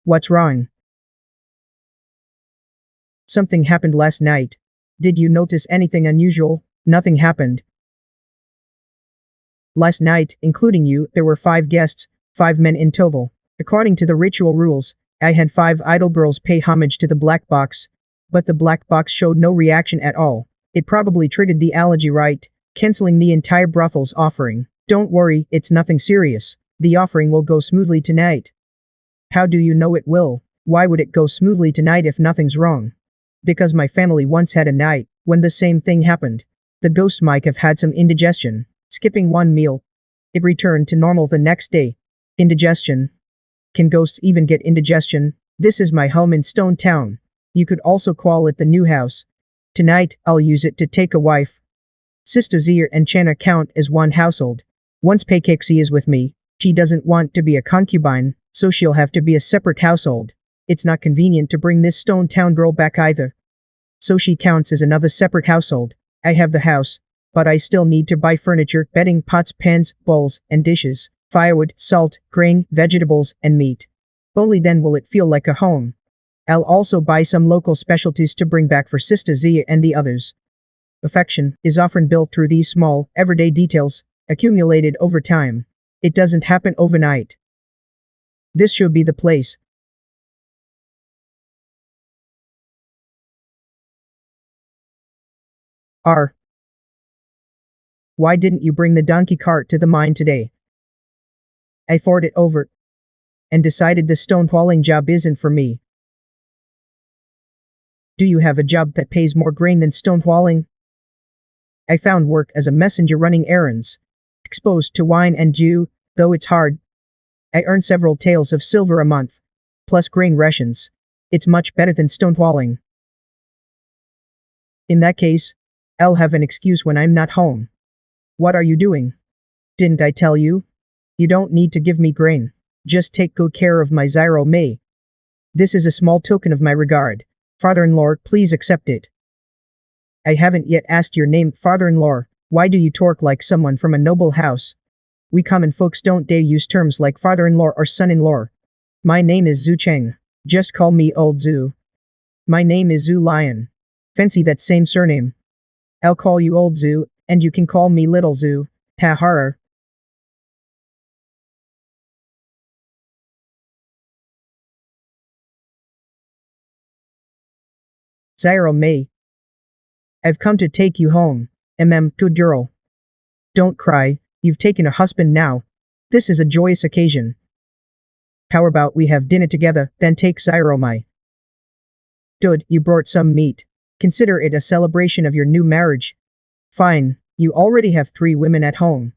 What's wrong? Something happened last night. Did you notice anything unusual? Nothing happened. Last night, including you, there were 5 guests, 5 men in total. According to the ritual rules, I had 5 idol girls pay homage to the black box, but the black box showed no reaction at all. It probably triggered the allergy rite, canceling the entire brothel's offering. Don't worry, it's nothing serious. The offering will go smoothly tonight. How do you know it will? Why would it go smoothly tonight if nothing's wrong? Because my family once had a night when the same thing happened. The ghost might have had some indigestion, skipping one meal. It returned to normal the next day. Indigestion? Can ghosts even get indigestion? This is my home in Stone Town. You could also call it the new house. Tonight, I'll use it to take a wife. Sister Zir and Chana count as one household. Once Peikexi is with me, she doesn't want to be a concubine, so she'll have to be a separate household. It's not convenient to bring this Stone Town girl back either. So she counts as another separate household. I have the house, but I still need to buy furniture, bedding, pots, pans, bowls, and dishes, firewood, salt, grain, vegetables, and meat. Only then will it feel like a home. I'll also buy some local specialties to bring back for Sister Zia and the others. Affection is often built through these small, everyday details, accumulated over time. It doesn't happen overnight. This should be the place. R. Why didn't you bring the donkey cart to the mine today? I thought it over and decided the stonewalling job isn't for me. Do you have a job that pays more grain than stonewalling? I found work as a messenger running errands. Exposed to wine and Jew, though it's hard. I earn several taels of silver a month, plus grain rations. It's much better than stonewalling. In that case, I'll have an excuse when I'm not home. What are you doing? Didn't I tell you? You don't need to give me grain. Just take good care of my Zyro May. This is a small token of my regard. Father-in-law, please accept it. I haven't yet asked your name, father-in-law. Why do you talk like someone from a noble house? We common folks don't dare use terms like father-in-law or son-in-law. My name is Zhu Cheng. Just call me Old Zhu. My name is Zhu Lion. Fancy that same surname. I'll call you Old Zhu, and you can call me Little Zhu. Ha ha. Zyro May. I've come to take you home. Good girl. Don't cry, you've taken a husband now. This is a joyous occasion. How about we have dinner together, then take Zyro Mai. Dude, you brought some meat. Consider it a celebration of your new marriage. Fine, you already have 3 women at home.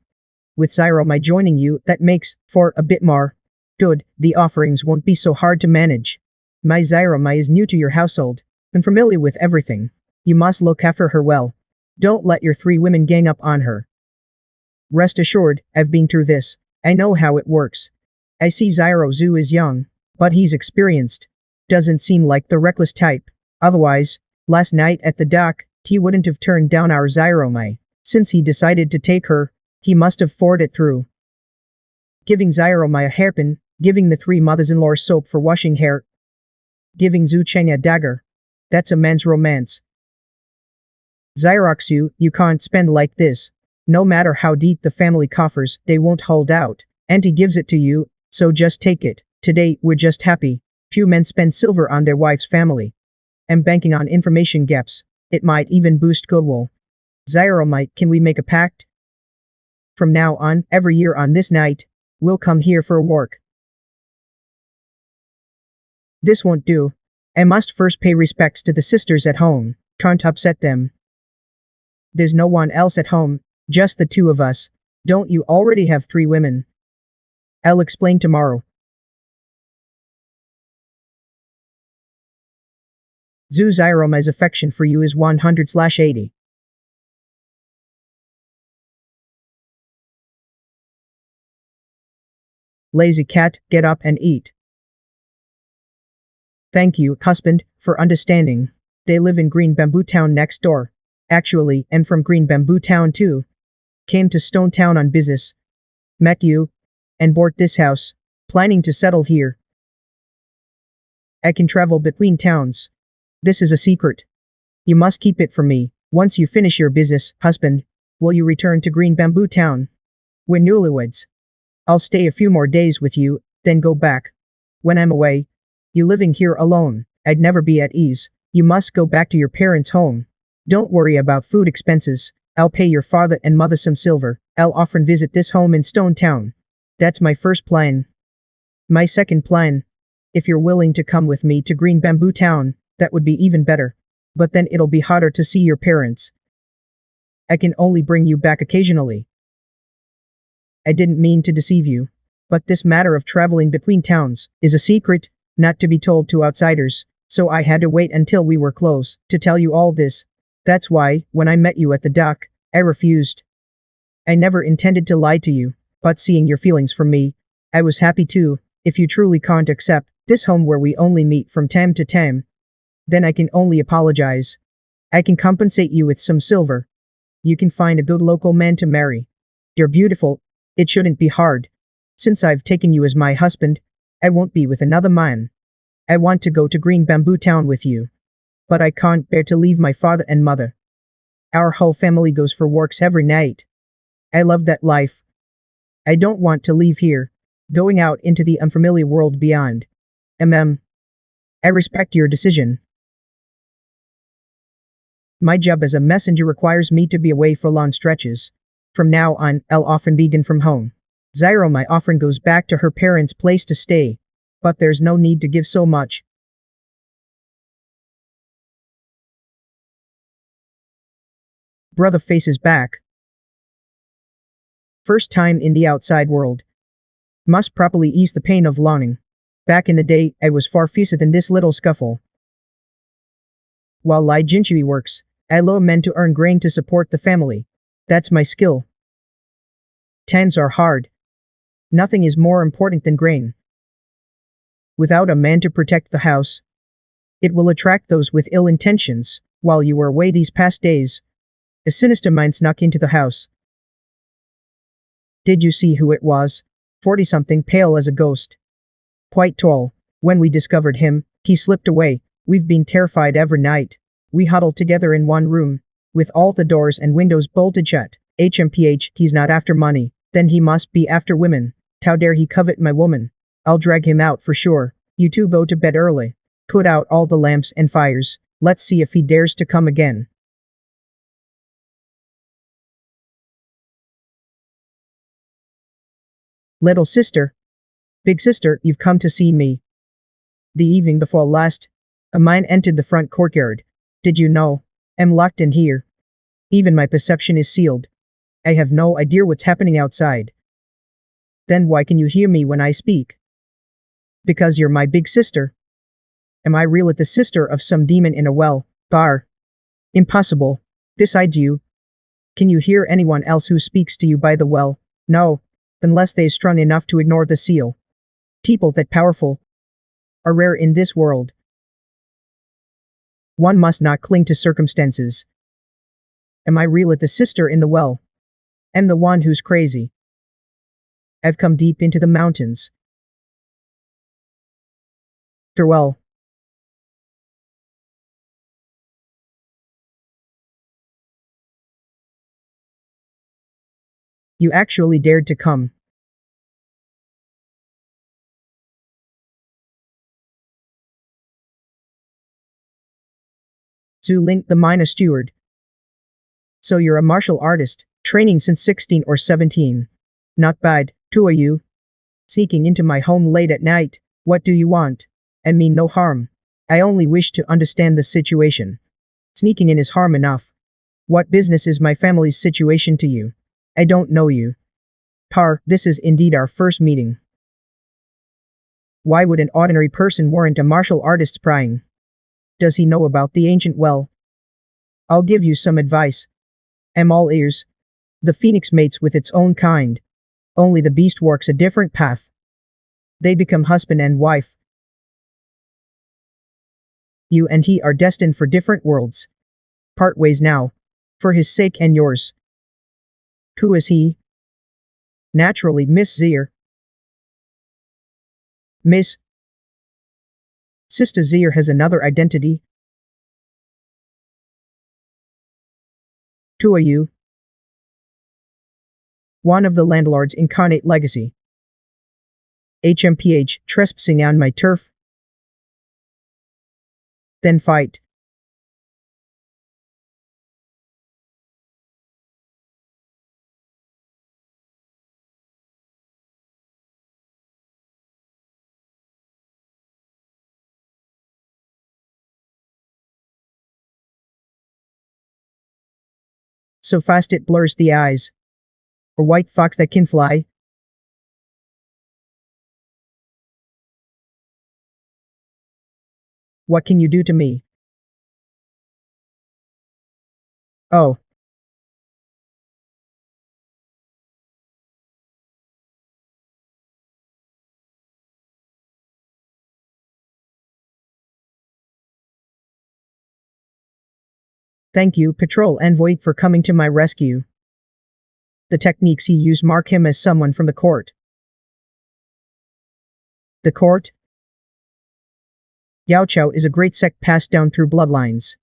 With Zyro Mai joining you, that makes for a bit more. Dude, the offerings won't be so hard to manage. My Zyro Mai is new to your household, and familiar with everything. You must look after her well. Don't let your 3 women gang up on her. Rest assured, I've been through this. I know how it works. I see Zyro Zhu is young, but he's experienced. Doesn't seem like the reckless type. Otherwise, last night at the dock, he wouldn't have turned down our Zyro Mai. Since he decided to take her, he must have thought it through. Giving Zyro Mai a hairpin, giving the 3 mothers-in-law soap for washing hair, giving Zhu Cheng a dagger. That's a man's romance. Zyroxu, you can't spend like this. No matter how deep the family coffers, they won't hold out. Auntie gives it to you, so just take it. Today, we're just happy. Few men spend silver on their wife's family. I'm banking on information gaps. It might even boost goodwill. Zyromite, can we make a pact? From now on, every year on this night, we'll come here for a work. This won't do. I must first pay respects to the sisters at home. Can't upset them. There's no one else at home, just the two of us. Don't you already have 3 women? I'll explain tomorrow. Zuzyroma's affection for you is 100/80. Lazy cat, get up and eat. Thank you, husband, for understanding. They live in Green Bamboo Town next door. Actually, I'm from Green Bamboo Town too. Came to Stone Town on business. Met you. And bought this house. Planning to settle here. I can travel between towns. This is a secret. You must keep it from me. Once you finish your business, husband, will you return to Green Bamboo Town? We're newlyweds. I'll stay a few more days with you, then go back. When I'm away, you living here alone, I'd never be at ease. You must go back to your parents' home. Don't worry about food expenses. I'll pay your father and mother some silver. I'll often visit this home in Stone Town. That's my first plan. My second plan. If you're willing to come with me to Green Bamboo Town, that would be even better. But then it'll be harder to see your parents. I can only bring you back occasionally. I didn't mean to deceive you. But this matter of traveling between towns is a secret, not to be told to outsiders, so I had to wait until we were close to tell you all this. That's why, when I met you at the dock, I refused. I never intended to lie to you, but seeing your feelings for me, I was happy too. If you truly can't accept this home where we only meet from time to time, then I can only apologize. I can compensate you with some silver. You can find a good local man to marry. You're beautiful. It shouldn't be hard. Since I've taken you as my husband, I won't be with another man. I want to go to Green Bamboo Town with you. But I can't bear to leave my father and mother. Our whole family goes for walks every night. I love that life. I don't want to leave here, going out into the unfamiliar world beyond. I respect your decision. My job as a messenger requires me to be away for long stretches. From now on, I'll often be gone from home. Zyromai often goes back to her parents' place to stay. But there's no need to give so much. Brother faces back. First time in the outside world. Must properly ease the pain of longing. Back in the day, I was far fiercer than this little scuffle. While Lai Jinshui works, I low men to earn grain to support the family. That's my skill. Times are hard. Nothing is more important than grain. Without a man to protect the house, it will attract those with ill intentions. While you were away these past days, a sinister mind snuck into the house. Did you see who it was? 40-something, pale as a ghost. Quite tall. When we discovered him, he slipped away. We've been terrified every night. We huddled together in one room, with all the doors and windows bolted shut. HMPH, he's not after money. Then he must be after women. How dare he covet my woman? I'll drag him out for sure. You two go to bed early. Put out all the lamps and fires. Let's see if he dares to come again. Little sister. Big sister, you've come to see me. The evening before last, a mine entered the front courtyard. Did you know? I'm locked in here. Even my perception is sealed. I have no idea what's happening outside. Then why can you hear me when I speak? Because you're my big sister. Am I really the sister of some demon in a well? Bar. Impossible. Besides you, can you hear anyone else who speaks to you by the well? No. Unless they're strong enough to ignore the seal. People that powerful are rare in this world. One must not cling to circumstances. Am I really the sister in the well? I'm the one who's crazy. I've come deep into the mountains. Farewell. You actually dared to come. Zhu Ling, the mina steward. So you're a martial artist, training since 16 or 17. Not bad, who are you? Sneaking into my home late at night, what do you want? I mean no harm. I only wish to understand the situation. Sneaking in is harm enough. What business is my family's situation to you? I don't know you. Par, this is indeed our first meeting. Why would an ordinary person warrant a martial artist's prying? Does he know about the ancient well? I'll give you some advice. I'm all ears. The phoenix mates with its own kind. Only the beast walks a different path. They become husband and wife. You and he are destined for different worlds. Part ways now. For his sake and yours. Who is he? Naturally, Miss Zier. Miss. Sister Zier has another identity. Who are you? One of the landlord's incarnate legacy. HMPH, trespassing on my turf. Then fight. So fast it blurs the eyes. A white fox that can fly. What can you do to me? Oh. Thank you, Patrol Envoy, for coming to my rescue. The techniques he used mark him as someone from the court. The court? Yao Chao is a great sect passed down through bloodlines.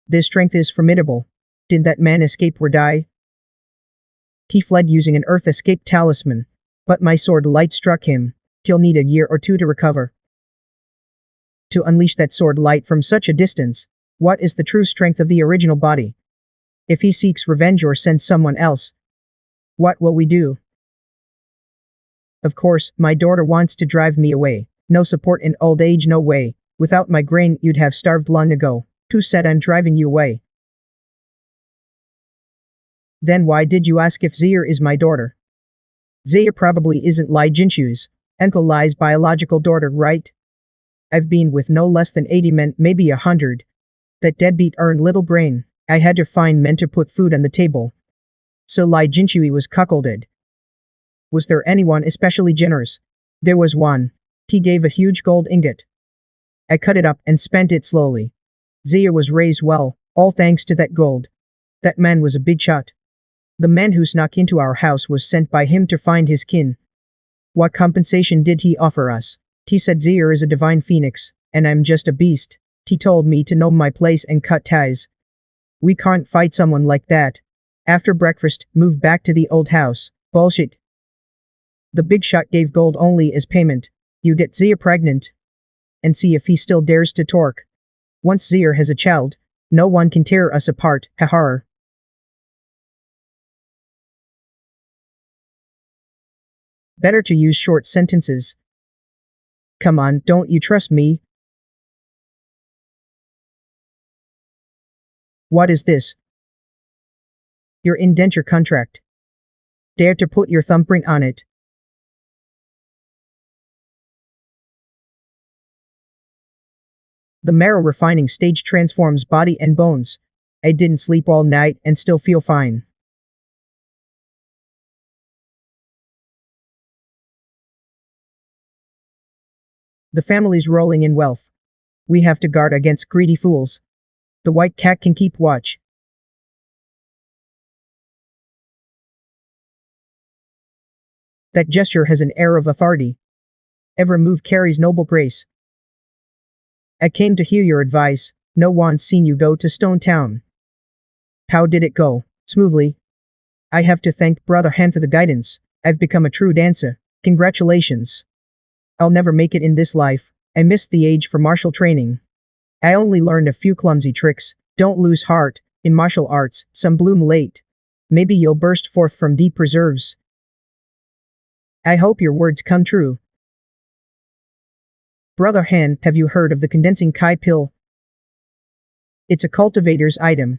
Their strength is formidable. Did that man escape or die? He fled using an earth escape talisman, but my sword light struck him. He'll need a year or two to recover. To unleash that sword light from such a distance, what is the true strength of the original body? If he seeks revenge or sends someone else, what will we do? Of course, my daughter wants to drive me away. No support in old age, no way. Without my grain, you'd have starved long ago. Who said I'm driving you away? Then why did you ask if Zier is my daughter? Zier probably isn't Lai Jinshu's, Uncle Lai's biological daughter, right? I've been with no less than 80 men, maybe 100. That deadbeat earned little grain. I had to find men to put food on the table. So Lai Jinshui was cuckolded. Was there anyone especially generous? There was one. He gave a huge gold ingot. I cut it up and spent it slowly. Zier was raised well, all thanks to that gold. That man was a big shot. The man who snuck into our house was sent by him to find his kin. What compensation did he offer us? He said Zier is a divine phoenix, and I'm just a beast. He told me to know my place and cut ties. We can't fight someone like that. After breakfast, move back to the old house. Bullshit. The big shot gave gold only as payment. You get Zier pregnant. And see if he still dares to torque. Once Zier has a child, no one can tear us apart, haha. Better to use short sentences. Come on, don't you trust me? What is this? Your indenture contract. Dare to put your thumbprint on it. The marrow refining stage transforms body and bones. I didn't sleep all night and still feel fine. The family's rolling in wealth. We have to guard against greedy fools. The white cat can keep watch. That gesture has an air of authority. Every move carries noble grace. I came to hear your advice. No one's seen you go to Stone Town. How did it go? Smoothly. I have to thank Brother Han for the guidance. I've become a true dancer. Congratulations. I'll never make it in this life. I missed the age for martial training. I only learned a few clumsy tricks. Don't lose heart. In martial arts, some bloom late. Maybe you'll burst forth from deep reserves. I hope your words come true. Brother Han, have you heard of the condensing Kai pill? It's a cultivator's item.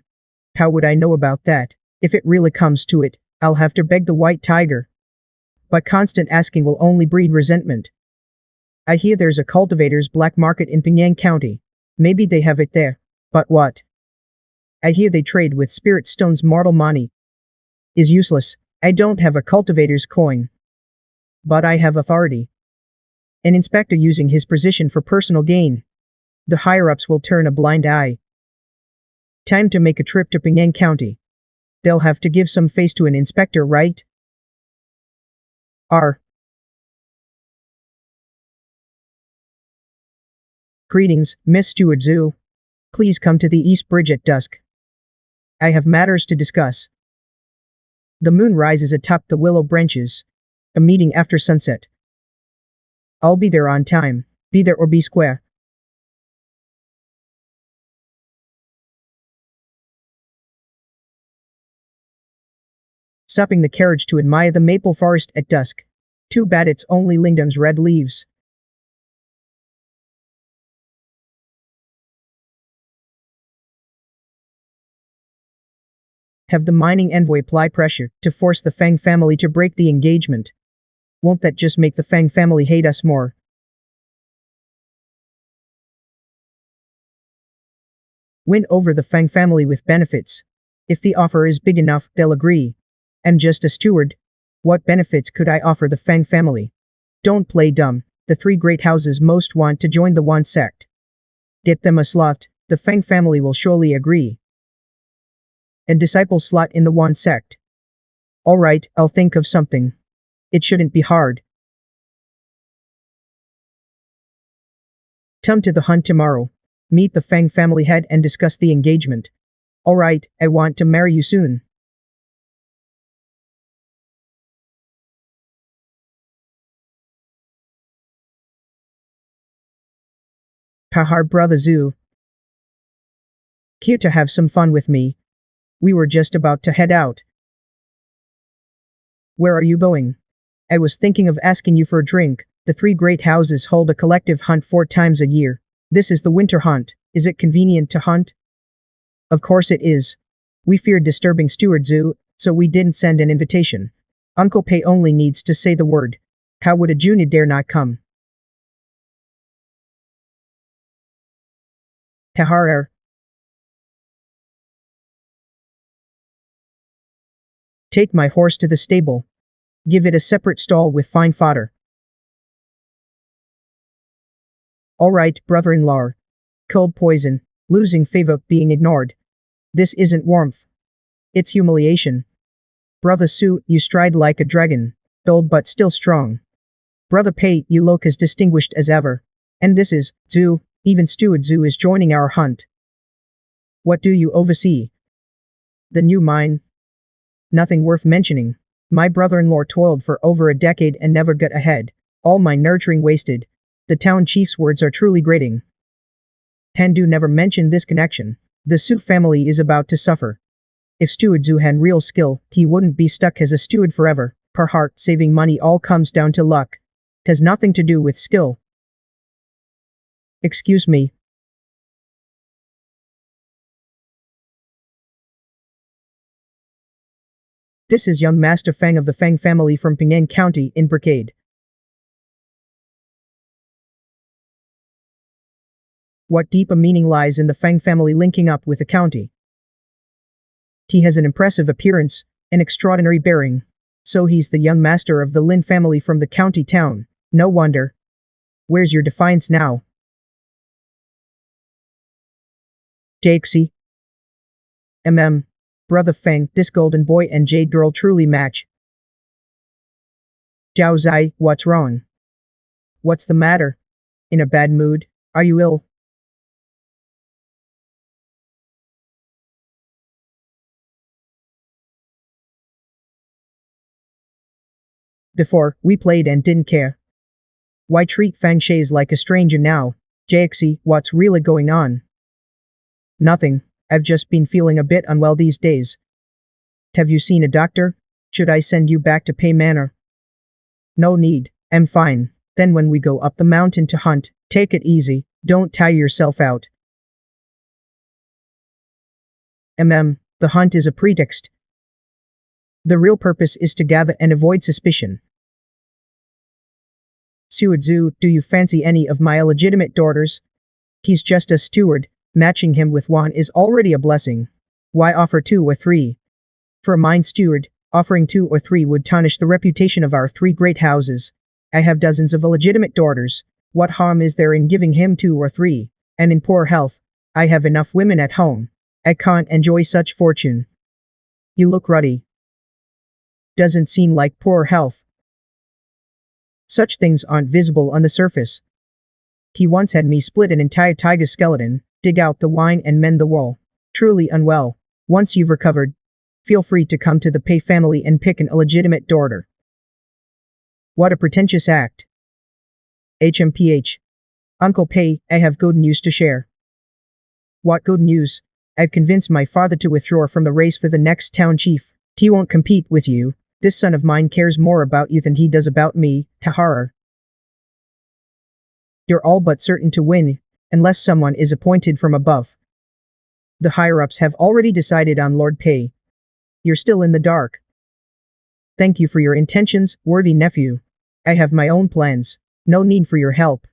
How would I know about that? If it really comes to it, I'll have to beg the white tiger. But constant asking will only breed resentment. I hear there's a cultivator's black market in Pingyang County. Maybe they have it there. But what? I hear they trade with spirit stones. Mortal money is useless. I don't have a cultivator's coin. But I have authority. An inspector using his position for personal gain. The higher-ups will turn a blind eye. Time to make a trip to Pingyang County. They'll have to give some face to an inspector, right? Greetings, Miss Stewart Zoo. Please come to the East Bridge at dusk. I have matters to discuss. The moon rises atop the willow branches. A meeting after sunset. I'll be there on time. Be there or be square. Stopping the carriage to admire the maple forest at dusk. Too bad it's only Lingdom's red leaves. Have the mining envoy apply pressure to force the Fang family to break the engagement. Won't that just make the Fang family hate us more? Win over the Fang family with benefits. If the offer is big enough, they'll agree. I'm just a steward. What benefits could I offer the Fang family? Don't play dumb. The three great houses most want to join the Wan sect. Get them a slot. The Fang family will surely agree. And disciple slot in the Wan sect. Alright, I'll think of something. It shouldn't be hard. Come to the hunt tomorrow. Meet the Fang family head and discuss the engagement. Alright, I want to marry you soon. Haha, brother Zoo. Here to have some fun with me. We were just about to head out. Where are you going? I was thinking of asking you for a drink. The three great houses hold a collective hunt 4 times a year. This is the winter hunt. Is it convenient to hunt? Of course it is. We feared disturbing Stewart Zoo, so we didn't send an invitation. Uncle Pei only needs to say the word. How would a junior dare not come? Haha. Take my horse to the stable. Give it a separate stall with fine fodder. Alright, brother-in-law. Cold poison. Losing favor, being ignored. This isn't warmth. It's humiliation. Brother Su, you stride like a dragon. Old but still strong. Brother Pei, you look as distinguished as ever. And this is, Zoo, even Steward Zoo is joining our hunt. What do you oversee? The new mine. Nothing worth mentioning. My brother-in-law toiled for over a decade and never got ahead. All my nurturing wasted. The town chief's words are truly grating. Handu never mentioned this connection. The Su family is about to suffer. If Steward Zu had real skill, he wouldn't be stuck as a steward forever. Per heart, saving money all comes down to luck. Has nothing to do with skill. Excuse me. This is young Master Fang of the Fang family from Pingyang County in Brigade. What deeper meaning lies in the Fang family linking up with the county? He has an impressive appearance, an extraordinary bearing. So he's the young master of the Lin family from the county town. No wonder. Where's your defiance now? Jakesy. Brother Fang, this golden boy and jade girl truly match. Zhao Zai, what's wrong? What's the matter? In a bad mood? Are you ill? Before, we played and didn't care. Why treat Fang Shays like a stranger now? JXE, what's really going on? Nothing. I've just been feeling a bit unwell these days. Have you seen a doctor? Should I send you back to Pei Manor? No need. I'm fine. Then when we go up the mountain to hunt, take it easy. Don't tire yourself out. The hunt is a pretext. The real purpose is to gather and avoid suspicion. Suadzu, do you fancy any of my illegitimate daughters? He's just a steward. Matching him with one is already a blessing. Why offer 2 or 3? For a mine steward, offering 2 or 3 would tarnish the reputation of our 3 great houses. I have dozens of illegitimate daughters. What harm is there in giving him 2 or 3? And in poor health, I have enough women at home. I can't enjoy such fortune. You look ruddy. Doesn't seem like poor health. Such things aren't visible on the surface. He once had me split an entire tiger skeleton, dig out the wine and mend the wall. Truly unwell. Once you've recovered, feel free to come to the Pei family and pick an illegitimate daughter. What a pretentious act. HMPH. Uncle Pei, I have good news to share. What good news? I've convinced my father to withdraw from the race for the next town chief. He won't compete with you. This son of mine cares more about you than he does about me, Tahara. You're all but certain to win, unless someone is appointed from above. The higher-ups have already decided on Lord Pei. You're still in the dark. Thank you for your intentions, worthy nephew. I have my own plans. No need for your help.